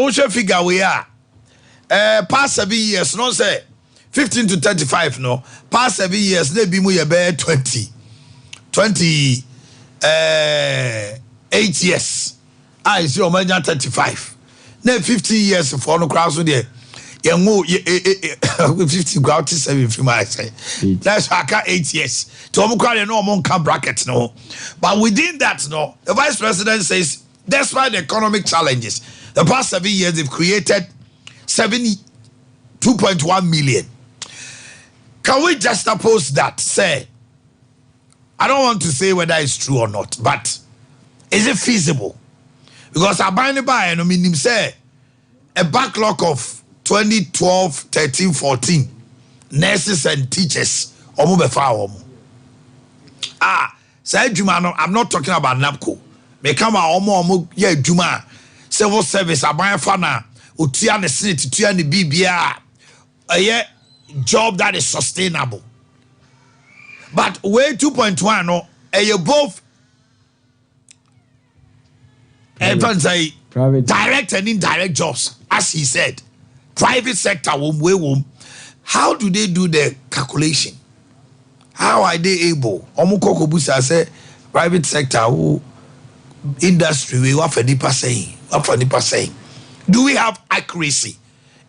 we should figure we are. Past 7 years, no say 15 to 35, no. Past 7 years, they be more 28 years. I see Omanhene 35. Now 50 years for no crowd so there. 50 go out to 7 from I say. That's why I got 8 years. To Omukwa no among can bracket no. But within that no, the vice president says despite the economic challenges, the past 7 years they've created 2.1 million. Can we just oppose that? Say, I don't want to say whether it's true or not, but is it feasible? Because I buy and I mean him say a backlog of 2012, 13, 14 nurses and teachers. Say Juma, I'm not talking about NAPCO. Me come omo yeah Juma civil service aban fana otua the senate tua the BBA a job that is sustainable. But way 2.1 no both everyone say direct and indirect jobs, as he said. Private sector how do they do the calculation? How are they able? Omukoko Busa say private sector industry we what for nipa saying. Do we have accuracy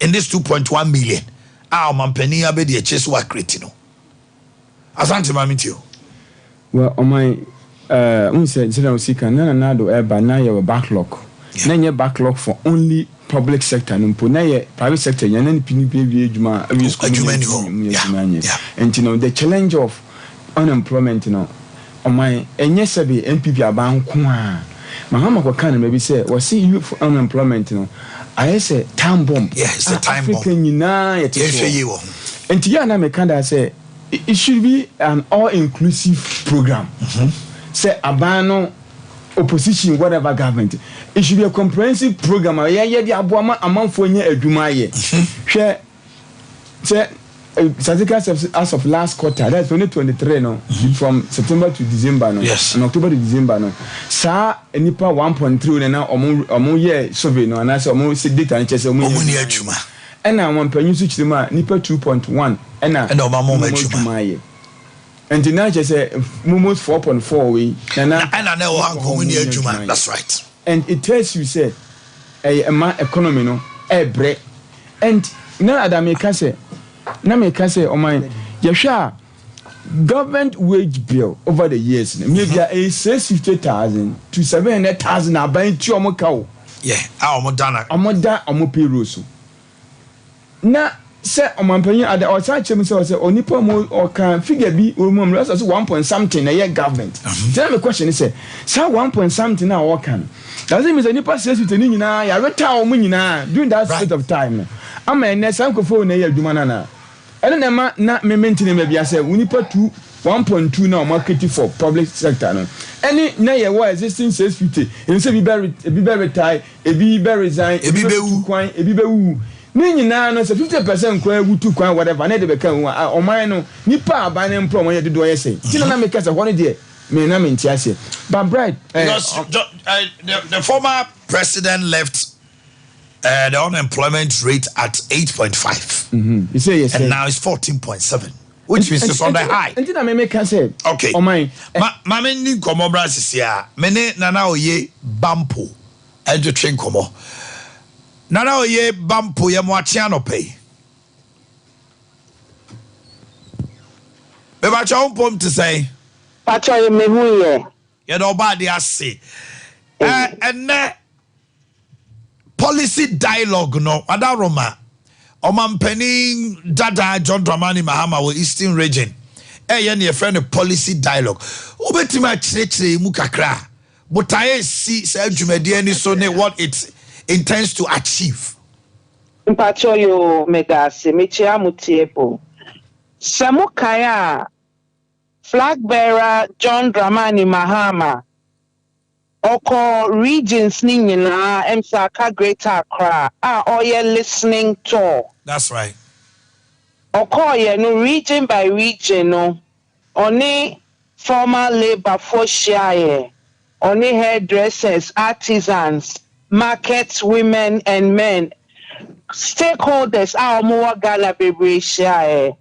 in this 2.1 million? Mampeni abe the chase wa create no. Asante mamitio. Well, on my said na do eba na your backlog. Na your backlog for only public sector no na your private sector yan na pini pini adwuma and you know the challenge of unemployment, you know, on my NSB MPP aban kwa mahama kwa kana maybe say was see youth unemployment, you know, I say time bomb. Yes, the time bomb. And to na me kinda say it should be an all-inclusive program. Say abano opposition whatever government, it should be a comprehensive program. The abuama amount for nye adwuma ye. Say statistics as of last quarter, that's 2023 no, from September to December no, yes, and October to December no. Sa nipa 1.3 na omo ye survey no, and I say omo data and chese omo ni adwuma. And na one penyu su chirima nipa 2.1 and na omo adwuma ye. And now just say almost 4.4 we na o hanko ni adwuma. That's right. And it tells you say a economy no break. And now Adameka say na me can say, oh my, Yasha, government wage bill over the years, maybe a 650,000 to 700,000 are buying two cow. Yeah, our Modana, Peruso. Now, say, on my opinion, at the outside, say, only more or can figure be 1 point something a year government. Tell me a question, say, 1 point something now, what can? Doesn't mean any person says to Nina, I retire during that state of time. I'm a next uncle for a year, Dumanana. And then na me maintain maybe I say we need put 1.2 now marketing for public sector no. Any na ye wa existing 650 and say be retire, be resign, be kwan, be wu. Ni nyina no say 50% kwa wutu kwan whatever na de be kan o man no nipa aban ne mpro mo ye do ye say. Ti na me kasa one dey me na me ntiase. But bright because the former president left the unemployment rate at 8.5. You say yes, and now it's 14.7, which means it's on the high. And then I make say, okay. Oh my, mama ni komo brasis ya. Mene nana oye bampo. Ejo train komo. Nana oye bampo ye mwachiano pay. Beba cha umpom to say. Pacha ye mehuye. Ye no badi ase. And policy dialogue no adaroma Omanhene Dada John Dramani Mahama wo Eastern region ye ne friend policy dialogue obetima chire mu kakra but I see say adwumade ani so ne what it intends to achieve. Mpacho yo megase mechia mutiepo samukaya flag bearer John Dramani Mahama Oko regions ni nyina emsaka Greater Accra oye listening tour. That's right. Oko ye no region by region no. Oni former labor force share. Oni hairdressers, artisans, market women and men. Stakeholders are more Ghana baby share.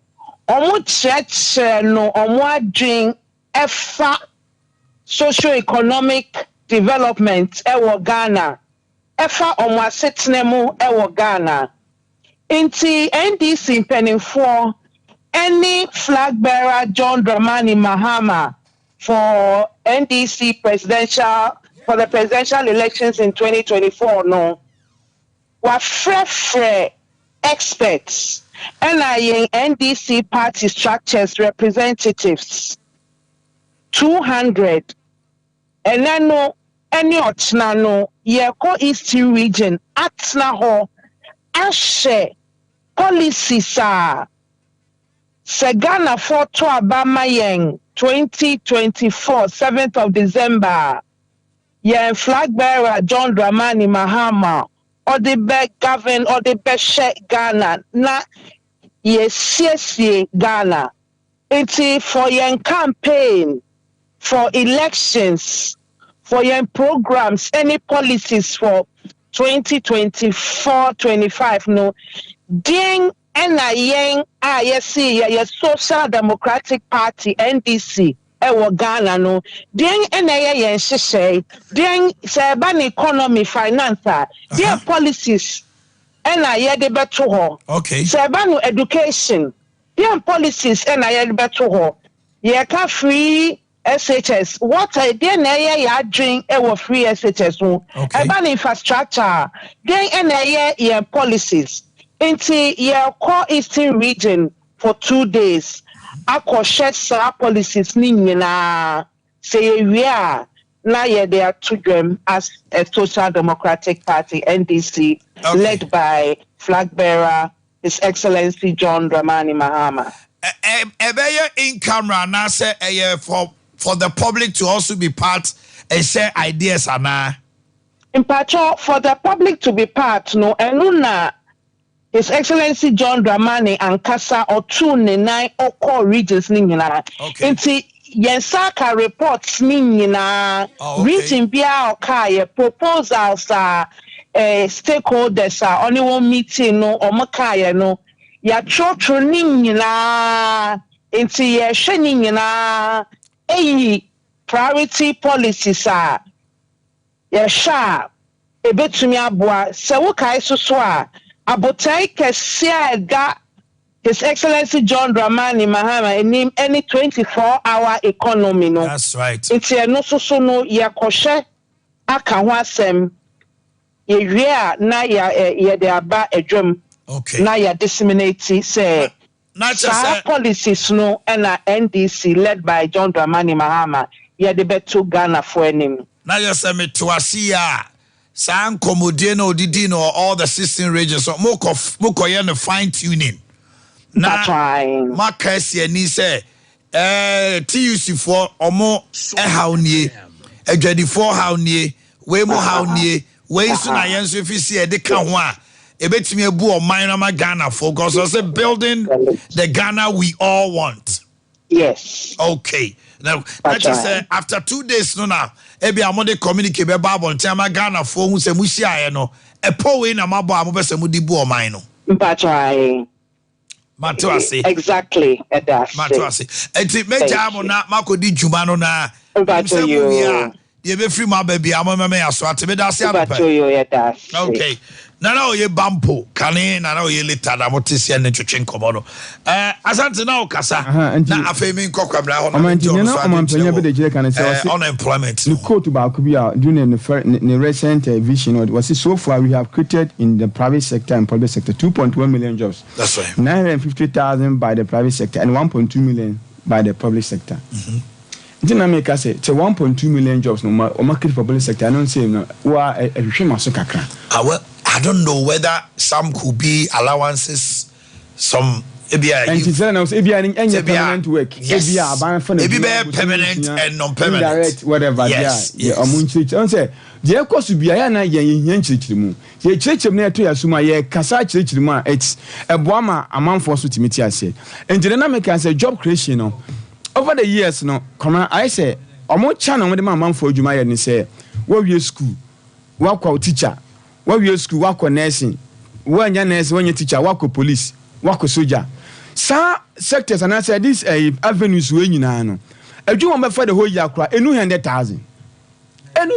Omo church no omo drink efa socio-economic development ewo Ghana. Efa omo asetnemu ewo Ghana. Inti NDC penny any flag bearer John Dramani Mahama for NDC for the presidential elections in 2024 no were free experts and NDC party structures representatives 200 and then no any otna no yeko Eastern region atna ho ashe policies are Segana for to Abama Yang 2024 7th of December. Yen flag bearer John Dramani Mahama or the best govern or the best share Ghana na yes Ghana. It's for yen campaign, for elections, for yen programs, any policies for 2024-25 no ding and yes Social Democratic Party NDC ewo Ghana no ding and yen sheshe ding urban economy finance their policies and de beto ho okay urban education their policies and de beto ho ye ka free SHS what idea na ya drink ewo free SHS no urban infrastructure ding and ye policies into your core Eastern region for 2 days. Ako share sa policies ni nyina say we are now they are to them as a Social Democratic Party NDC led by flag bearer His Excellency John Dramani Mahama. In camera now say for the public to also be part and share ideas ana. In part for the public to be part no enuna His Excellency John Dramani and Kasa or 299 core regions ningina. Inti yensaka reports ningina region bia okay proposals stakeholders only one meeting no omakaye no ya trotro ningina inti ye hwe ningina priority policies ya sha ebetumi aboa se wo kai so Abotai Kesiaga, His Excellency John Dramani Mahama, any 24-hour economy. No, that's right. It's a no so no yakoshe akawasem ye na ya de aba edwem. Okay. Na ya disseminate say policies no and NDC led by John Dramani Mahama ye de beto Ghana for enim. Na ya say me to asia San Comodino Didino all the 16 regions so moko yen fine tuning. Na Makasi ni say TUC for omo hawnie adwadifo hawnie we mo hawnie we so na yen so fi e de ka ho a ebetimi abu oman na ma Ghana for because so say building the Ghana we all want. Yes. Okay. Now let's just say after 2 days no now ebi amode communicate be Bible ntama Ghana for hu se mu hia no epo we na mabo amobese mu dibu oman no mpatrai Matuase exactly at that Matuase enti meja mo na makodi djuma no na mpacho ye be free ma ba bia amama ya so ate be da se abepa okay na oye bampo kane na oye leta na motisia ne twetwe nkomo no asante na okasa na afemi nkokwamra ho na omampanya be de jire kan say unemployment the quote about Kubia during the recent vision was so far we have created in the private sector and public sector 2.1 million jobs. That's right. 950,000 by the private sector and 1.2 million by the public sector. Dynamic say 1.2 million jobs no market for public sector. I don't say no wa ehwehwe so kakra. I don't know whether some could be allowances, some ABI. And it's now ABI permanent work. Yes. ABI permanent and non-permanent. Indirect, whatever. Yes. Yeah. I say, the course to be a na yen chirimu. Ye chirimu na to yasuma ye kasa chirimu. It's a boama among force to meet us. And dynamic as a job creation. No, over the years, no, come I say, almost channel with the man for Jumaya and say, what we school, work out teacher. What we school, wako nursing, when you nurse, when you teacher, wako police, wako soldier. Sa sectors and I said this avenues when you know. If you want for the whole year, cry, 100,000.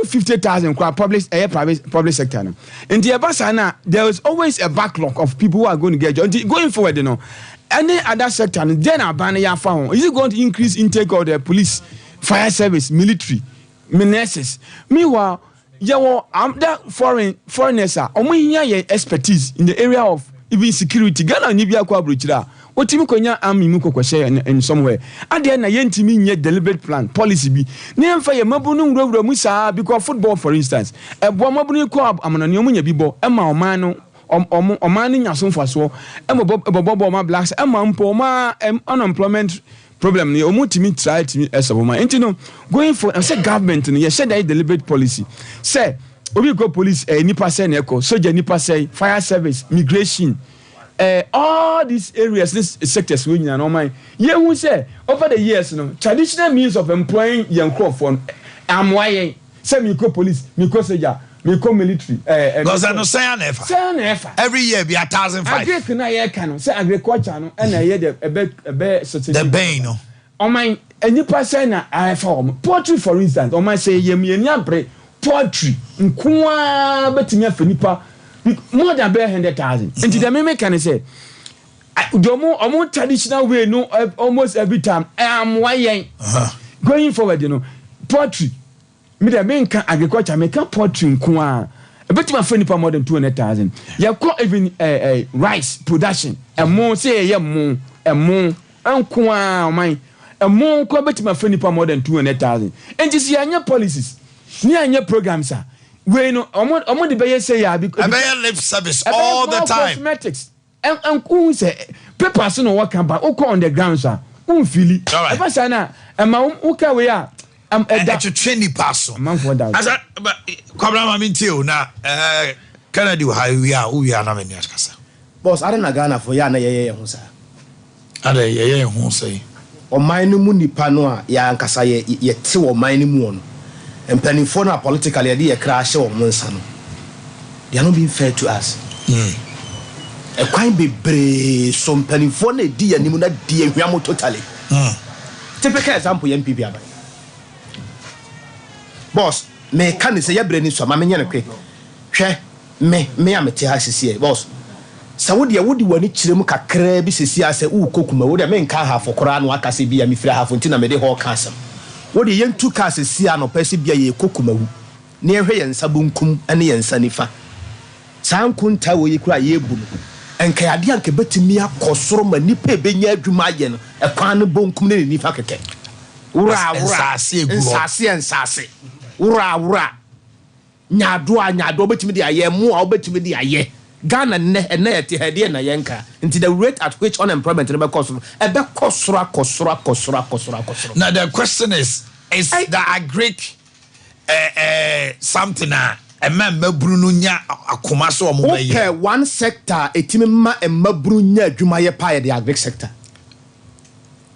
50,000 public sector. In the Abasana, there is always a backlog of people who are going to get jobs. Going forward, any other sector, then a banner you found. Is it going to increase intake of the police, fire service, military, nurses? Meanwhile, that foreigners are expertise in the area of even security. Ghana Nibia Kwabrichira. What you konya army muko kwashe in somewhere. Ade na yentimi nye deliberate plan policy bi. Ne mfa ye mabunu ngwura musa because football for instance. Ebo mabunu ko amanani omunya bibo ema oman no oman ni nyaso mfaso ema bobo ma blacks ema mpo ma unemployment problem ni omutimi try timi esoboma. Enti no going for say government no ye share that deliberate policy. Say obi go police nipa say na eko soldier nipa say fire service migration all these areas, these sectors, we know, my yeah, who say over the years, traditional means of employing young crop for why say me co police, me co soldier, me co military. Because I know say never. Every year be 1,500. I can I can say agriculture and I hear the bay no. On my any person I form poultry for instance, on my say ye me poultry, nkwa betinya fenipa. More than 100,000. And the meme can say, the more traditional way, no, almost every time. Why going forward, poultry. Me the main agriculture, make poultry in Kwa. A bit of a more than 200,000. You call even rice production. And more say, more, and Kwa, mine. And more, call bit of a more than 200,000. And this year, your policies, near your programs are. We no, omo the be say ya because lip service all the time. Cosmetics. And who say papers no work about who on the ground sir. Who feel it. Ever say na ma who ka we a that to train the person. Man for that. Asa kwabra ma minti na Canada we are na meni akasa. Boss Ade na Ghana for ya na ye ho sa. Ade ye ho say. O man no mu nipa no a ya ankasa ye te o man no mu no. And planning for now politically, a crash or Monsano. They are not being fair to us. A quite be brave, some planning for a dear Nimuna dear Yamo totally. Typical example, MPB. Boss, may can say, Yabrain is some Mamma quick. Share me, I'm a Tehasi, boss. Saudi, I would want it to look at Krebis, I say, oh, Kokuma, would a man can't have for Koran, Wakasi be a Mifra Fontina, made a whole castle. What the young two cars see no Persibia ye Kokumahu near Hay and Sabunkum and the Sanifa. Sam couldn't tell ye cry ye boom. And Kayadian Kebetimia Kosrom and Nipe Benya Jumayan, a pan bonkum in Nifakate. Ura, and Sassy. Ura. Nyadua, bet me the aye, more bet me the aye. Ghana and net had na yanka into the rate at which unemployment never cost a back kosra. Now the question is the agric something a man Brununya Akumaso okay, one sector a timima and Mabrunya Jumaya Paya the agric sector.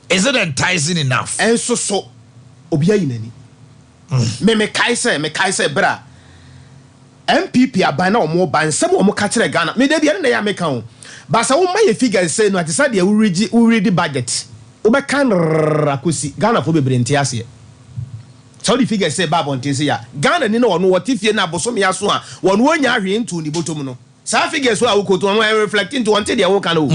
Is it enticing enough? And so Obia in any me Kaiser bra. MPP are by now more by some more catcher Ghana. May they be any American. But I won't my figure say no, I decided you read the budget. Uba can rakusi Ghana for be Brentiasia. So the figure say Babon Tisia. Ghana, you know what if you're not Bosomia Swan, one year into the bottom. Some figures were reflecting to until they walk on.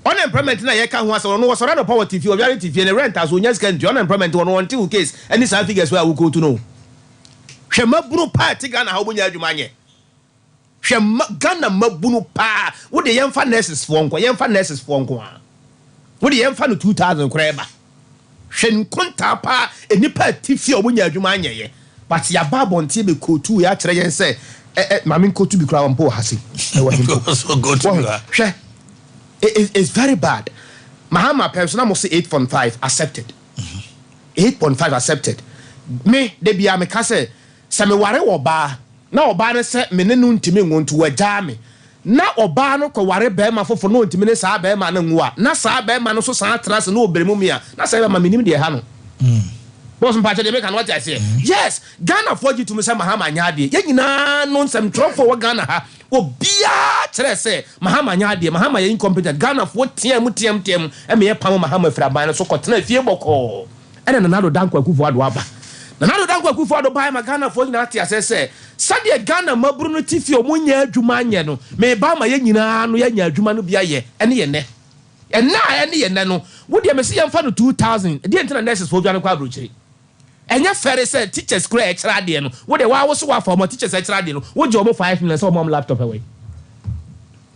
Unemployment na ye kan ho asa no so run poverty if you reality if you rent as one years can unemployment on one two case any some figures where we go to know. Shema bunu pa ti Ghana ha obunya adwuma nye. Shema Ghana mabunu pa wo de yemfa nurses for nko a. Wo de yemfa no 2000 kra eba. Hwen konta pa enipa tifi obunya adwuma nye ye. But ya babon tie be kotu ya kire yen say mamin kotu bi kra wampo hase. So go to it's very bad. Mahama personal must say 8.5 accepted. 8.5 accepted. Me de bia me ka say se me ware oba na oba ne se me ne nu ntimi ngontu waja me na oba no ko ware be ma fofo no ntimi ne sa be ma na nwa na sa be ma no so sa trase no oberemu me a na sa be ma minim de ha no boss mpacho dey make an what I say yes Ghana for you to me say Mahama Nyade ye nyina no nsem trofo wa Ghana ha obia kire say Mahama Nyade Mahama ye incompetent Ghana for tiam e me ye pam Mahama Fraban so kotena fie boko ene Nana Dankwa Akufo-Addo aba Nana Dankwa Akufo-Addo bai ma Ghana for nyina tia say sade Ghana maburu no tifi omunya adwuma anye no me ba ma ye nyina no ye nya adwuma no bia ye ene ye ne ene ye ne no wo de me se ye mfa no 2000 de entina nurses for dwane kwa abrochiri enya ferry say teachers kura extra de no wo de wa wo so wa for mo teachers extra de no wo je omo 5 million so omo laptop away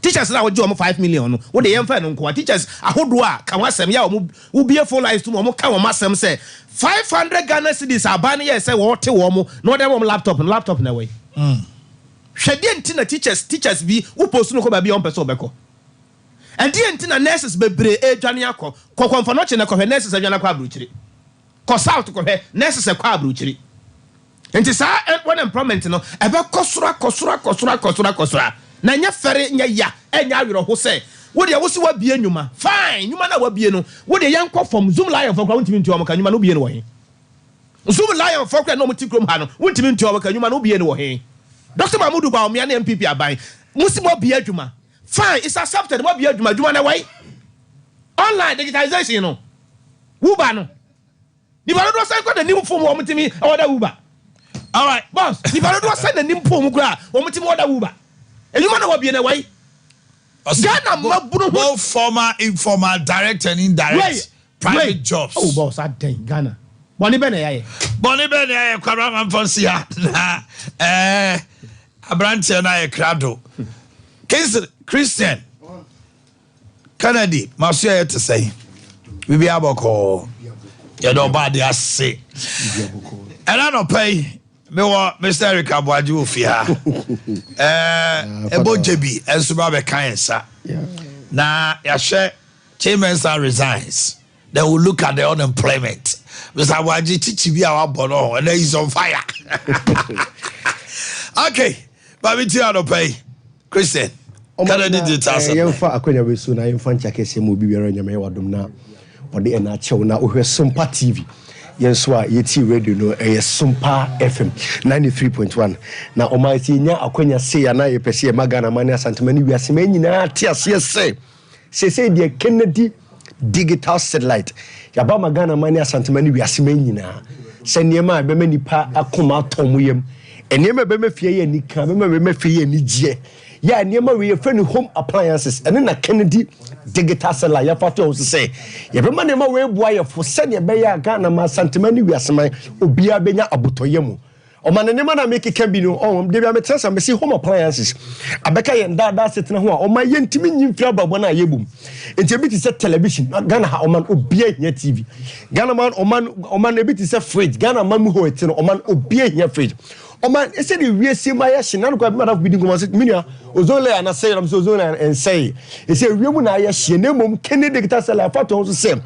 teachers na wo je omo 5 million no wo de yem fa no nko teachers ahodo a ka wasem ya omo wo bie full life to omo ka wo masem say 500 Ghana cedis abane ye say wo te wo mo no dem omo laptop na way hwede ntina teachers bi wo post no ko ba bi on person obeko and the ntina nurses bebre edwane akọ kokonfo no che na ko nurses adwane akọ abrochire ko south ko he nurses akọ abrochire enti sa when employment no ebe kosura na nya fere nya ya enya awero ho se wo de wo si wa bie nyuma fine nyuma na wa bie no wo de yankọ from Zoom lion for kwa wontimi nti o maka nyuma no bie no wo he Zoom lion for kwa no mutikrom ha no wontimi nti o maka nyuma no bie no wo he Dr. Mahmoud Ba omia na MPP aban musi mo bie adwuma fine it's accepted mo bie adwuma na why online digitization no Uber no ni ba do say ko da nim fom o mutimi order Uber all right boss ni ba do say na nim fom kura o mutimi order Uber enyuma na wo bie na why Ghana maburu both formal informal direct and indirect private jobs oh boss aden Ghana boni be na yaye kwara man fonsia abrantia na ye krado Christian Kennedy maso to say we be aboko you don't buy the say and I don't pay me wa Mr. Eric Abuaju ofia ebo jebi enso ba be kan sa na ya hwe chairman resigns they will look at the unemployment Mr. Abuaju chichi bi awa bono and he's on fire okay but we don't pay Christian Kennedy did tasa yemfa akonya we so na yemfa nchakese mo bibiara nyame wadom na ode ena chew na ohwe Sompa TV yenso a yeti radio no Sompa FM 93.1 na omaiti nya akonya se ya na yepese magana mani asantemani wiase manyina te ase se de Kennedy digital satellite yaba magana mani asantemani wiase manyina se niema be manipa akoma atomuyem eniema be mafie ye nika be mafie ye nigye ya niema we friend home appliances ene na Kennedy digital satellite ya fato say ye be manema we bua ye fo se ne be ya Ghana ma santemani wiaseman obia benya abotoyemu o manenema na make can no o de bia metresa me see home appliances abeka ye nda setena ho a o ma ye ntimi nyimfia babo na yebum enti e bi ti se television Ghana ha o man obia hia TV Ghana man o man e bi ti se fridge Ghana man mu ho etino o man obia hia fridge o man e se de wiase ma ya hye na no kwa bi ma bi dingo ma se minia ozole ana say am so ozole and say e se wiemu na ya hye na mom Kennedy digital satellite fato so se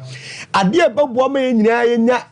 ade e babo ma ye nyina ye nya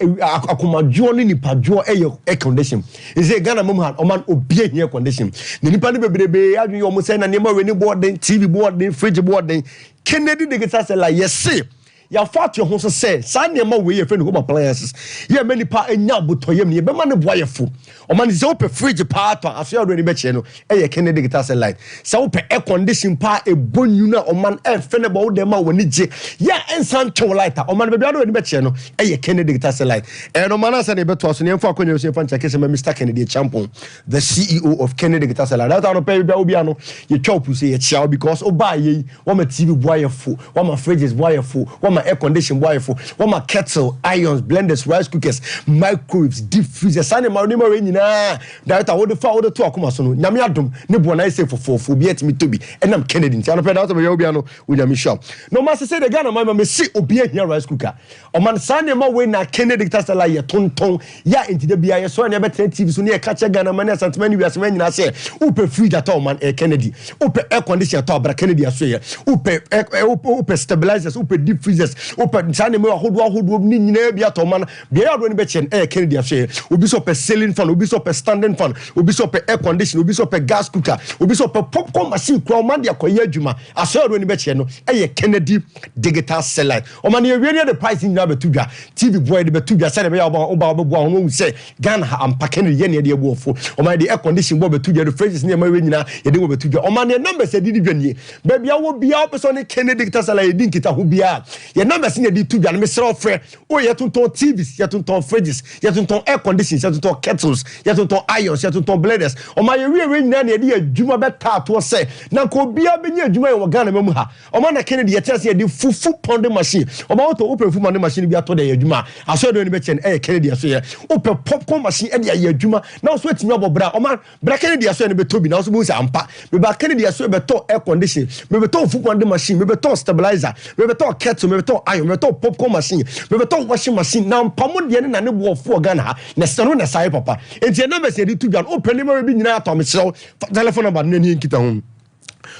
akomadwo ni nipadwo e condition e se Ghana mom ha o man obia hia condition ni nipa ne bebrebe adwen yo mo say na nema we ni board TV board fridge board Kennedy digital satellite yes ya fat your house say san nema we ye friend home appliances ye many pa enya botoyem ne be ma ne boyefo o man ze open fridge pa to afia already be che no e ye Kennedy digital satellite say open air condition pa e bonyu na o man e fe ne bo de ma woni je ya ensan chow light o man be bia already be che no e ye Kennedy digital satellite e no man asa ne be to so ne mfa akonyo so fan check say Mr. Kennedy champion the CEO of Kennedy digital satellite that no pay bia obi ano ye chop say ye chia because o ba ye wo ma TV boyefo wo ma fridges boyefo wo ma air condition boyefo wo ma kettle irons blenders rice cookers microwaves deep freezers ane ma onima we nyina director wo de fa wo de to akoma so no nyame adom ne bo na say fofofo bi etimi tobi enam Kennedy nti ano pe da to be obi ano wo nyame sha no ma say the Ghana man me see obi ahia rice cooker o man sane ma we na Kennedy digital la ye tonton ya enti de bia ye so na be TV so ne ye catch Ghana man asantemani wiase man nyina say upe fridge at all man Kennedy upe air conditioner to abra Kennedy aso ye upe stabilizers upe deep freezers business open tane me ahodo ni nyina bia to man bia ado ni be chen Kennedy ahwe obi so per ceiling fan obi so per standing fan obi so per air condition obi so per gas cooker obi so per popcorn machine kura man dia koye adwuma aso ado ni be chen no Kennedy digital satellite o man ye wie the price nyina be tudwa TV boy de be tudwa say be ya oba be boa ho say Ghana ha ampake ne ye ne de buofo o man the air condition bo be tudwa the fridges ne ma we nyina ye de bo be tudwa o man the numbers e di dwane ba bia wo bia person ne Kennedy digital satellite din kita ho bia ye numbers ne di tudwa me sere ofre o ye tonton TVs ye tonton fridges ye tonton air conditions ye tonton kettles ye tonton irons ye tonton blenders o man ye we nyina ne de adwuma be tato say na ko bia be nya adwuma ye wo Ghana mamu ha o man na Kennedy ye tell say the fufu pounding machine o man to open fufu pounding machine bia to de adwuma aso do ni be chen Kennedy aso ye open popcorn machine e de adwuma na so etimi obobra o man bra Kennedy aso ne be tobi na so bu say ampa me ba Kennedy aso be to air condition me be to fufu pounding machine me be to stabilizer me be to kettle me be to iron me be to popcorn machine me be to washing machine na mpamo de ne na ne bo fo Ghana ha na sano na sai papa enti na be say di tudwan open ne ma bi nyina atom sew telephone number ne ni nkita ho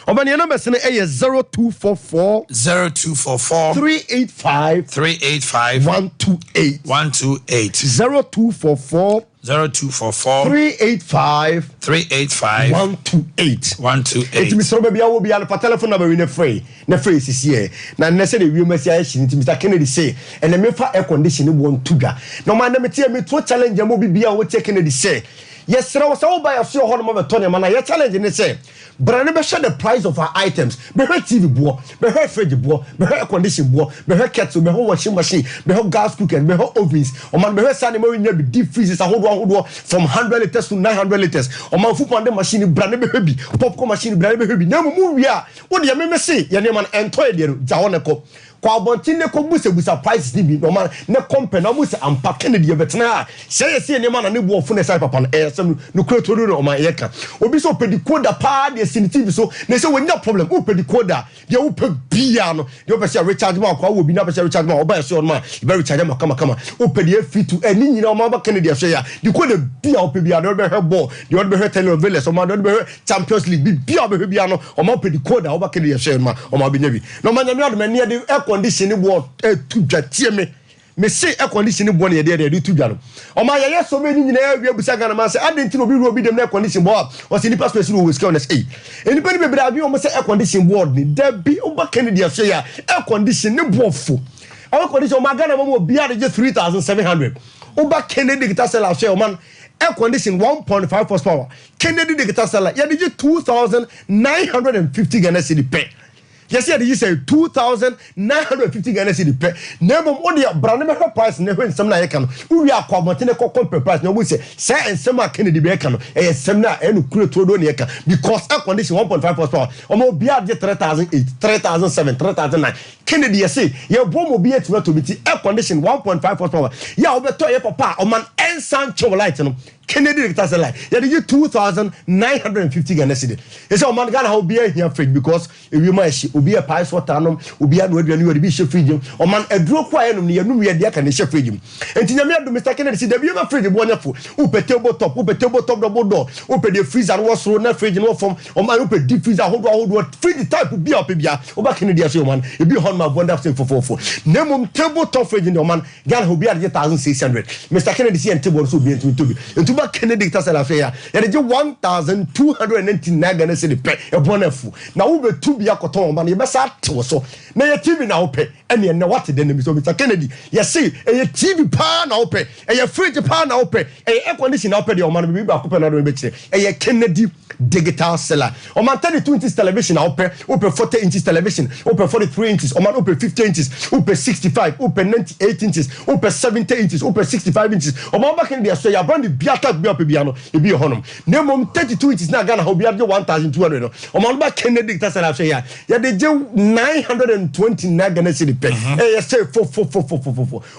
Obani number sene 0244 0244 385 128 0244 385 128 It me so baby I will be on telephone number in a free na phrase is here na nese de wi masi ayi Mr. Kennedy say and me fa air condition won tuga no man me tie me to challenge mo bibia wo take Kennedy say yes sir was all by a so hono mo beto man na challenge ne say brand be share the price of our items be her TV bo be her fridge bo be her air condition bo be her kettle be her washing machine be her gas cooker be her ovens o man be her sane mo nya be deep freezers ahodo from 100 liters to 900 liters o man fufu ande machine brand be heavy popcorn machine brand be heavy na mu wi a wo de me say ye ne man entoy de ja ho ne ko kwa bontin ne ko busa prices ni bi no man ne company na busa ampa Kennedy ye betena say ne man na ne bo ofu ne sai papa no sem no kreto no o man ye ka obi so pedicoda pa de TV so ne say we nya problem o pedicoda de o pe bia no de o be say recharge ma kwa wo bi na be say recharge ma o ba say on ma be recharge ma kama o pe de fit to any nyina o ma ba Kennedy say ya de ko de bia o pe bia de be he ball de o be he telenovela so ma de be Champions League bia be bia no o ma pedicoda o ba Kennedy say ma o ma bi nya bi no ma nya me adom ne de condition ni bo tu dwatie me say air condition ni bo ne de tu dwa no o ma ye so me ni nyina awia busa Ghana man say adenti no bi ro bi dem na air condition bo o se ni passport no we scale na say eni pe ni be bra bi o mo say air condition board ni da bi o ba Kennedy say ya air condition ni bo fo air condition o ma Ghana mo bi ade 3700 o ba Kennedy digital seller say o man air condition 1.5 horsepower Kennedy digital seller ya de 2950 Ghana cedi per yes, you say 2,950 Ghana cedi per. Nemo only a brand new price. Never in some na can. We are competing compare price. No, we say and some Kennedy Bacon. A seminar and create to do because air condition 1.5 horsepower. Almost be at 3,008, 3,007, 3,009. Kennedy, you say your bomb will be at to be air condition 1.5 horsepower. Yeah, over to your papa. O man and Sancho light. Kennedy digital satellite. Yeah, you 2,950 Ghana cedi. You say, man, Ghana will be here fridge because if you might be a pies water, will be a no you be chef fridge. Or man, a draw quiet on the new idea can chef fridge. And Tinamia do Mr. Kennedy, see the view of fridge wonderful. Upe table top double door. Open the freezer and was thrown fridge no form. Or man, open deep freezer, hold free type will be up here. Over Kennedy, as your man, you be on my wonderful for. Name table top fridge in your man, Ghana will be at 1,600. Mr. Kennedy, see and table so be to be. Kennedy digital affair ya de 1,299 Ghana cedi per e bonafu na wo be tu bia koton ba na ye besa tewo so na ye TV na wo pe ene na what de na mi so Mr. Kennedy ye see e TV pa na wo pe e fridge pa na wo pe e air condition na wo pe de o man bi ba ko pe na do be kire e Kennedy digital seller o man 32 inches television na wo pe 40 inches television wo pe 43 inches o man wo pe 50 inches wo pe 65 wo pe 98 inches wo pe 70 inches wo pe 65 inches o man ba Kennedy so ya brand biata bi opebiano e bi honum na mom 32 inches na Ghana ho bi ade 1,200 no o man ba Kennedy digital seller so ya de 929 Ghana cedi per e say fo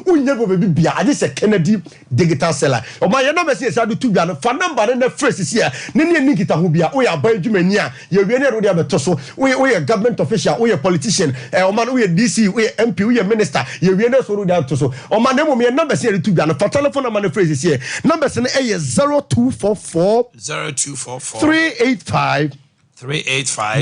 unya go be bia ade say Kennedy digital seller o man ye no be say do tu bia no fa number na phrase here ne nikita ho bia o ya ba adwumani a ye wie ne ro de abeto so o ye government official o ye politician o man o ye DC o ye MP o ye minister ye wie ne so ro de abeto so o man dem me number say tu bia no fa telephone number na phrase here number say 0244 385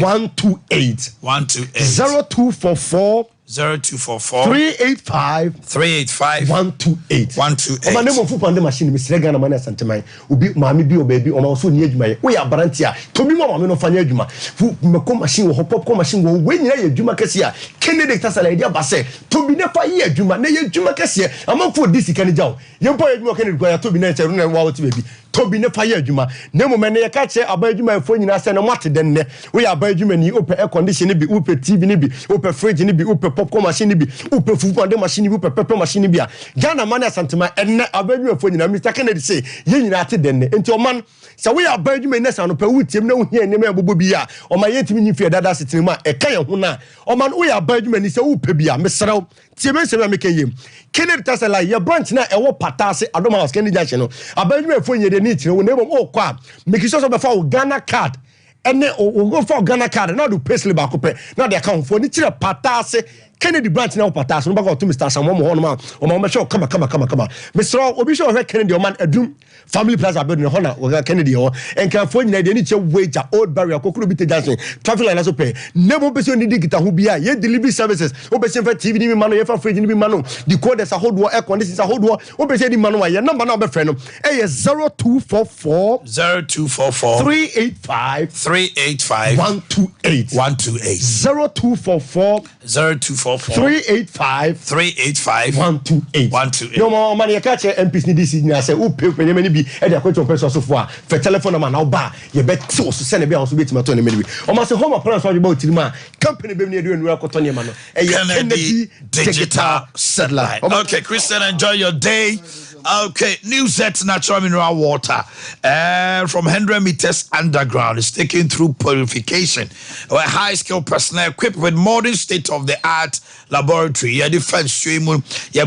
128 0244 0244 385 128 Oma nemo fu pande machine Mr. Ghana man santeman obi maami bi o baby oma so ni adwuma ye wo ya branti a tobi mo maami no fanya adwuma fu meko machine wo popcorn machine wo we nyina ye adwuma kese a Kennedy tasala dia base tobi ne fa ye adwuma na ye adwuma kese amanfo disi kan jaw ye mpo adwuma Kennedy kwa tobi na cheru na wa woti baby tobi ne fa ye adwuma nemo me ne ye ka che aba adwuma efo nyina se ne mwate den ne wo ya aba adwuma ni ope air condition bi ope TV ni bi ope fridge ni bi ope popcorn machine ni bi ope fu pande machine bi ope pepper machine bi a Ghana man santema enne abadwuma fo nyina Mr. Kennedy say ye nyina ate den ne enti oman sa we abadwuma ne sa no pa wutiem na wo hia ne ma bobo bi a oma yetimi nyi fie dada setinima e ka ye ho na oman we abadwuma ni sa wo pa bi a mesrew tie me nsema meka yem Kennedy tasala ye branch na e wo patase Adoma House Kennedy junction no abadwuma fo nyede ni tire wo na bom o kwa make sure so be fa Ghana card ene o go for Ghana card na do payslip ba ko pe na de account fo ni tire patase Kennedy branch na opata so no to Mr. Samuel mo hono ma o ma show kama Mr. Obi show Kennedy o man adum family plaza building hona o Kennedy o enka fo nyina de ni che wager old barrier kokuru bi te junction traffic light so pe nebo be so ni digita ho bia ye delivery services o be se fa TV ni mano ye fa fridge ni mano decoders ahodo air conditioners ahodo o be se di mano ye number na o be frɛ no e 0244 385 128 0244 385 128 no more money you catch MPs ni this ni say who pay penye many bi e dey question person so for for telephone number na ba you bet so send be so bet mato na many bi o ma say home appliance so about tirima company be ni dey enu akoto ni ma no e Kennedy digital satellite. Okay, Christian, enjoy your day. Okay, new set natural mineral water from 100 meters underground is taken through purification. Where high-skilled personnel equipped with modern state-of-the-art laboratory. Yeah, defense stream. Yeah,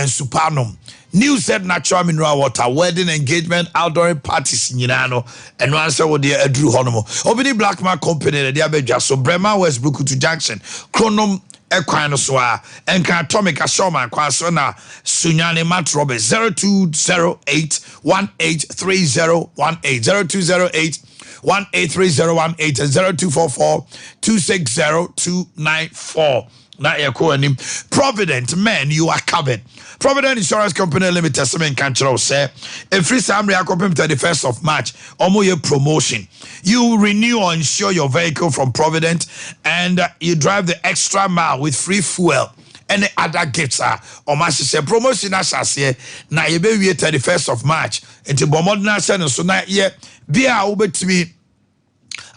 supanum. New set natural mineral water, wedding, engagement, outdoor parties in Yinano, and one said with the Drew Honomo. Obini Blackman Company, the Abeja, so Bremer Westbrook to Junction, Chronom. Equinosoa and Atomic Ashoma Quasona Sunyane Matt Robert 0208 183018 0208 183018 and 0244 260294. Not your co-name. Provident, man, you are covered. Provident Insurance Company Limited, Semen Cantrell, say, a free summary accompanied 31st of March, your promotion. You renew or insure your vehicle from Provident and you drive the extra mile with free fuel. Any other gifts are or say promotion as I say, now you be 31st of March. Into Bomodna Senate, so now, yeah, be over to me.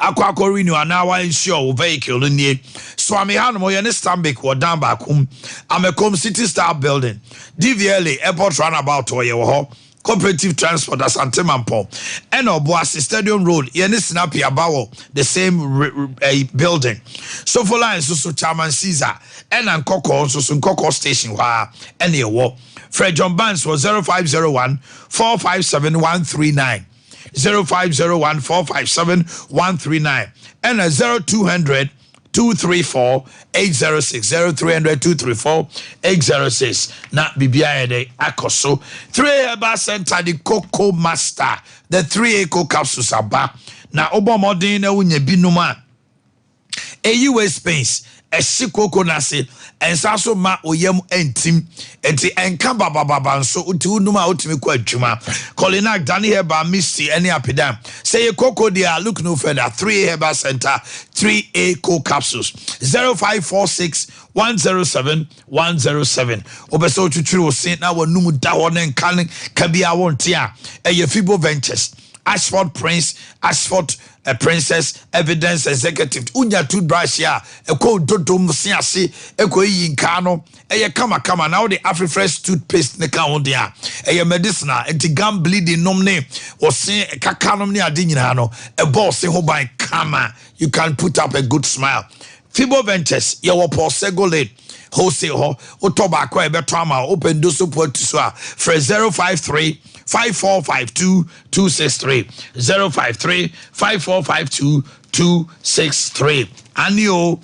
Aqua renew and now I insure vehicle in the Swami Hanmo and Stambik or down back home. I'm a City Star building. DVLA airport runabout or your cooperative transport as Antemampo. And Boakye Stadium Road, Yen Snappy about the same building. So for lines, so Chairman Caesar and Nkoko, so Nkoko Station, where any war. Fred John Barnes was 0501 457 139. 0501 457 139 and 0200 234 806 0300 234 806. Not BBI de Akoso 3 Herbal Center the Cocoa Master the 3 Eco capsules are back now. Obamodine unye binuma a US space a sikoko nase and saso ma oyem entim enti enka baba so uti numa utimi kwa adwuma Colina Danny Heba Misty any apidam say a cocoa dia look no further 3 Herbal Center 3A co capsules 0546 107 107 obeso chuchuru sin na wanumu da wonen kan kabia wontia e Fibo Ventures Ashford Prince Ashford Princess Evidence Executive unya toothbrush ya eko dodom siase eko yinkano eye kama now the Afri-Fresh toothpaste ne ka ho dia eye medicinal anti gum bleeding nom ne osin kakanom ne ade nyina no e boss ho ban kama you can put up a good smile. Fibo Ventures ye wo Posegolate wholesale ho otoba kwa e beto ama open do support to so for 053 5452 263 053 5452 263. Anio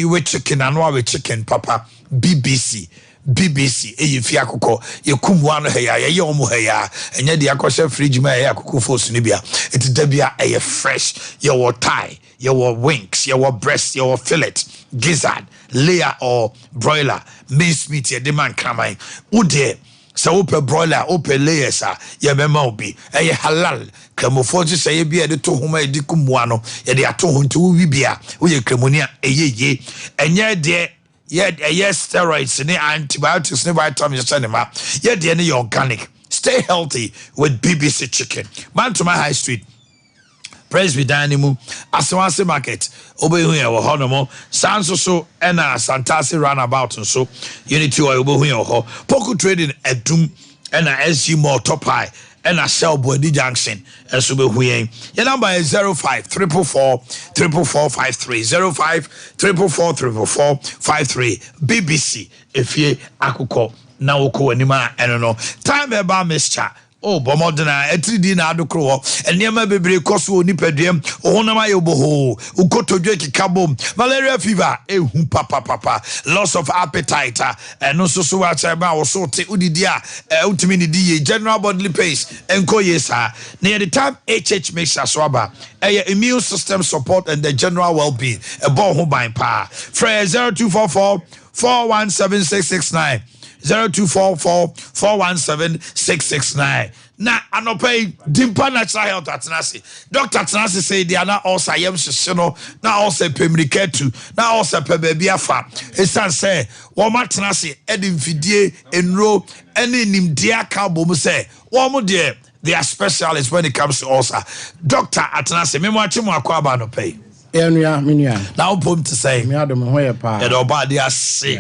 we chicken and we chicken papa BBC BBC eyifi akoko ye kumwa no heya ye omo heya enye de akoshe fridge ma ye akoko force ni bia etidabia eye fresh ye wo thigh ye wo wings ye wo breast ye wo fillet gizzard layer or broiler minced meat ye demand kramai ude sa ope broiler ope layers ye mema obi eye halal kremofo ji say bia de to homa edi kumwa no ye de ato ho nti wo bibia wo ye kremonia eye enye de yes steroids and antibiotics and vitamins cinema yeah the organic. Stay healthy with BBC chicken. Mantuma High Street Presbyterian Asawase Market Obehuya Honomo Sanso so and Santasi roundabout and so Unity or Obehuya ho Poku trading Edum and SG more top high and a Shell Body Junction and Subehuye. Your number is 05-444-453 05-444-453 BBC if ye akuko na uko anima eno time eba mixture. Oh, Bomodena, etidi na adokro, and near my baby cosu nipedim, Onama yoboho, Ukoto Jeki kabom, malaria fever, papa, loss of appetite, and no so much about so te udidia, ultimate D, general bodily pace, and koyesa. Near the time HH makes us swaba, immune system support and the general well being, a ball home by power. Freya 0244 417 0244-417-669. Na anope dimpa natural health atenase. Dr. Atenase say they are not also yem shishino, na also pemriketu, na also pebebi afa. Esan say, wama atenase edim fidie enro eni nimdia kabom say, wamo de they are specialists when it comes to ulcer. Dr. Atenase, me mwachi mwakwa ba anope. Minya. Na upom to say, me adom hoye pa. Edo ba dia say.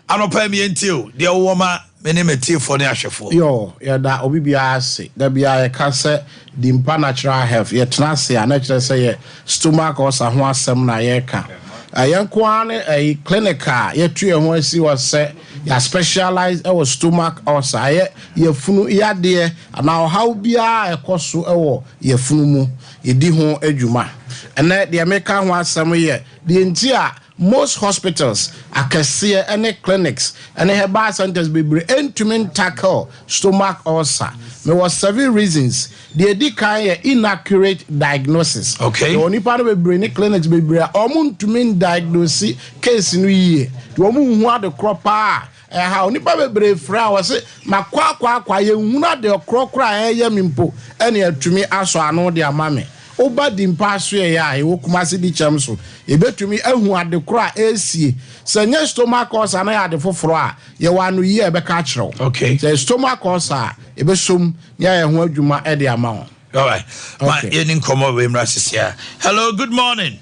Anope mi entio de woma mene metie for ne ahwefo yo ya da obi bia ase da bia ye ka se dimpa natural health ye tenase a na kire se ye stomach ulcer ho asem na ye ka ayenko ane a clinical ye tue ho asi wo se ya specialized e stomach ulcer ye funu ya de na how bia ekoso e wo ye funu mu ye di ho adwuma ene de meka ho asem ye de ntia most hospitals akese any clinics and herbal centers be intimate tackle stomach ulcer. There was several reasons. The edika inaccurate diagnosis. Okay. The only part of the brain clinics be omun to mean diagnose case no ye. The omun who the crop how nipa bebre fra was it makwa ye huna de krokra mimpo ene atumi aso ano de amame. Oba dimpa so ya e wokumase di chamso e betumi ahu ade kro a esie se nye stomach ulcer na ya de foforo a ye wanu yi e be ka kiro. Okay. Se stomach ulcer e be som ya ye ho adwuma e de ama won. All right. Okay. My evening come over here. Hello, good morning.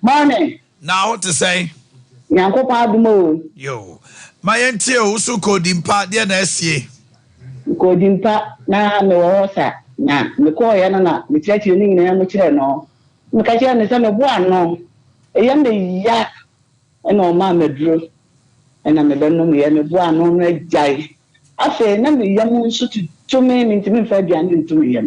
Morning. Now what to say? Yanko pa dumo. Yo. My entio usu ko dimpa de na esie. Ko dimpa na me wo sa. Na me ko ya na me tiachi ni na me kire no me ka kire ne se me bo ano e ya me ya e no ma me duro e na me be no me ya me bo ano no ajai afa na me ya mu nso to me ntimi fa aduane ntumi ya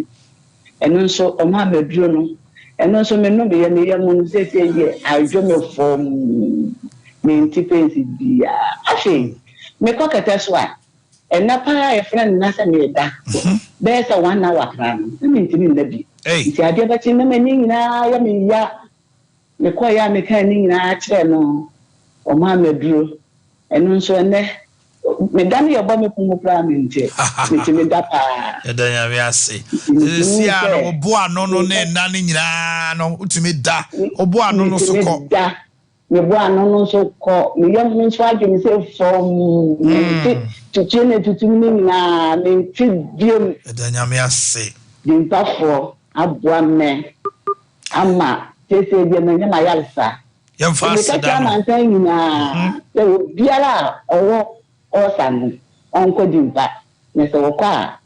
e no nso o ma me duro no e no nso me no me ya mu se ye ajo me form me ntipensi bia afa me ko kata so a and na pa e friend na se me da there's a 1 hour plan me ntimi ndabi ti ade ba ti na me nyina ya me ya me ko ya me kan nyina kire no o ma me duro eno nso ne me dan ye ba me kumu pra me nte me ti me da pa e dan ya we ase si a no obo ano no ne na ne nyina no utimi da obo ano no so ko me bo ano no so ko me yam nso age me se from to chene to na me ti diem edanya me ase dimpa fo aboa me ama tese de me na yalsa yam fast da na tan nyina e biara owo osanu onko dimpa me se wo kwa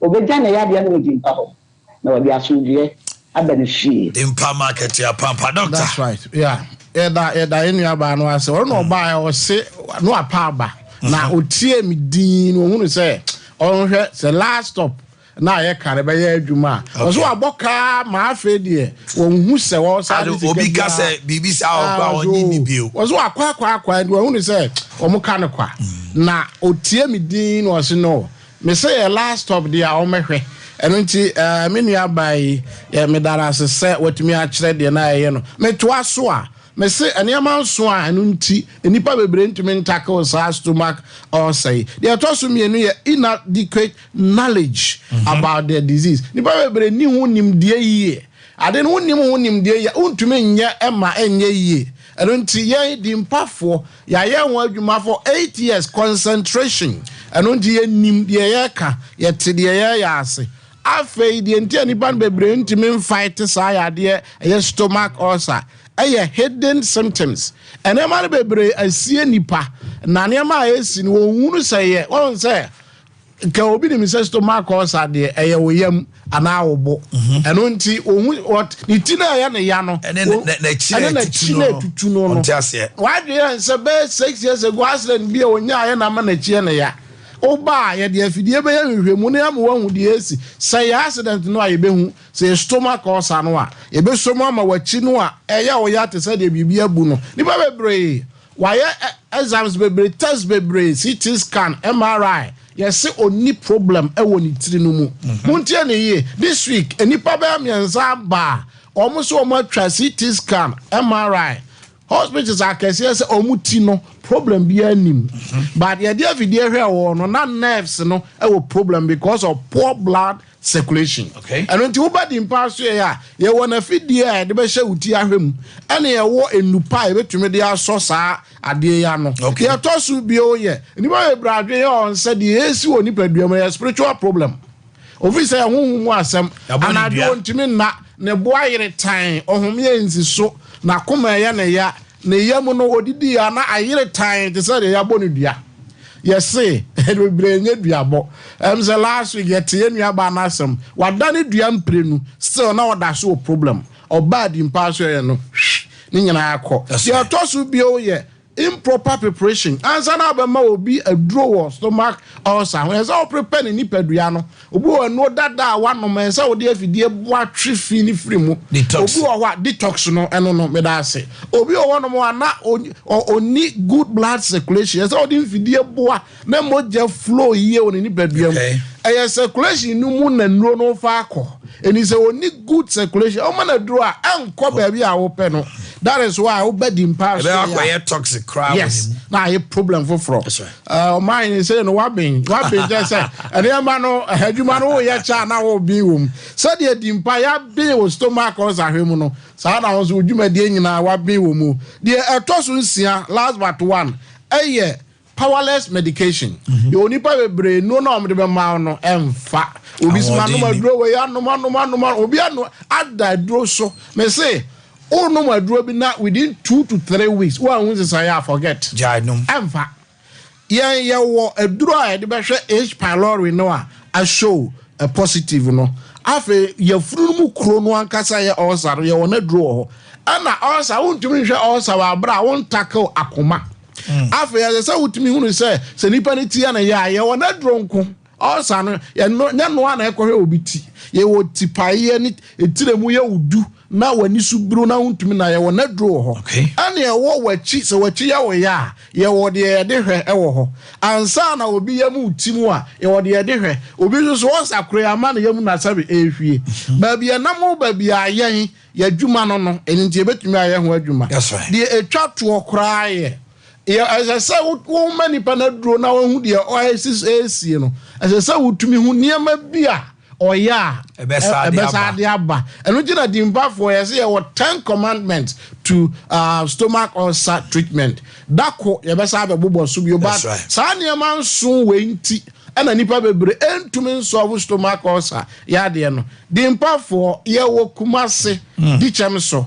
obeja na ya bia na dimpa ho na wo bia sundue abanishi dimpa market ya pampa doctor. That's right. Yeah. Eda enu aba no ase or no ba o se no apa aba na otie mi din no hunu se on hwe se last stop na ye kare be ye adwuma so aboka ma afa die wo hu se wo sa obi ka se bibi sa o ba oni ni bio wo so akwa ndi wo hunu se o mu ka ne kwa na otie me din was no me say last stop there o mehwe eno nti me nua bai me dara se watumi a kire de na ye no me to aso a me say eniama nso a eno nti enipa bebre ntumi ntake sa stomach or say they to so me no ye inadequate knowledge about the disease nipa bebre ni hu nimde yie ade no hu nimde ye untumi nya ema enye yie eno nti ye di mpafo ya ye ho adwuma for 8 years concentration eno nti ye nim de ye ka ye te de ye ya ase afei de nti anipa bebre ntimi mfight sa ya de ye stomach ulcer aye hidden symptoms ene ma bebre asie nipa na ne ma esi ni wonhunu seye won say ka obi ni mi stomach ulcer de eye woyam ana wobo eno nti ohun what ni tina ya ne ya no na chile tutu no why do you say be 6 years ago accident bi onya ya na ma na chie ne ya oba ye de afidie be ya hwehwemu ne am wahu de esi say accident no aye behu say stomach ulcer no a ye be so ma wachi no a eya wo ya te say de bibia bu no ni ba bebre why exams bebre test bebre CT scan MRI yes oni problem e woni tiri no mu muntie ne ye this week enipa ba mienza ba omuso omatwa CT scan MRI hospitals akese se omuti no problem bi anim but ye dey video hwe wo no na nerves no e wo problem because of poor blood circulation okay and until body impasse ya ye wona fidie de be hye uti ahwem ene ye wo enupa e betumi de aso saa ade ya no ye tosu bi o ye ni ba e bradwe ye on said ye esi woni paduam ye spiritual problem officer ya huhu asem anado ntimi na ne boayere tan ohom ye nsiso na koma ya ne ya ne yamu no odidi ya na ayere tan te say ya bonu dua yes say we brenye duabo say last week yet ye nua ba na asem wadane dua mprenu still na oda so problem or bad impasse ye no ni nyina akọ ye tosu bi o ye improper preparation answer na be ma obi aduro stomach ulcer when say prepare ni padua no obi o no dada wanom say wo de afidie boa twe fi ni free mu obi o wa detox no eno no me da ase obi o wonom ana oni good blood circulation say wo de afidie boa na moja flow ye woni ni padua mu e circulation nu mu na nuro no fa akọ eni say oni good circulation o ma na duro a enko ba bia wo pe no that is why I bed in pass. Toxic crowd. Yes. Now a problem for fraud. That's right. Mine is saying what being just say. And the man had you man oh yeah chana will be room. So the empire be with stomach or Zahimuno. So I was with you my dear na what be womu. The tosun last but one. A year powerless medication. You only pay brain no the mano and fat. Ubi man draw away no man obi no add that draw so may say. Oh no, my drop in that within 2 to 3 weeks. Well, when I forget. Jadum. Emfa. Yeah, a dry the best H. pylori noa. I show a positive no. After your frumu chrono and casaya also, you want to draw. And I also want to mention also our bra won't tackle akuma. After I said to me who say, Senipanity and a ya, you want to drunk. Also, no one echo obiti. You would tipai and it to the muya would do. Na wani subru na untumi na ye wona dro ho ane ye wo wachi se wachi ya wo ya ye wo de ye de hwe e wo ho ansa na obi ya mu timu a ye wo de ye de hwe obi so wo sakure ama na ye mu na sabe ehwie ba bia na mo ba bia yen ya dwuma no no enti ebetumi aye ho adwuma de etwa to okra ye as say wo mani pa na dro na wo hu de oasis AC no as say wutumi hu niam bia oya ebesa de aba eno gina dimba for ye say what 10 commandments to stomach ulcer treatment dako yebesa be bobo so bio ba sa ne man so we nti ana nipa bebre entumi solve stomach ulcer ya de no dimba for ye wo kumase di chem so